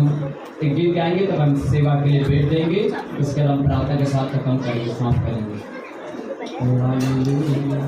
एक गीत गाएंगे तब हम सेवा के लिए बैठ देंगे, उसके बाद हम प्रार्थना के साथ खत्म करेंगे, समाप्त करेंगे। हालेलुया।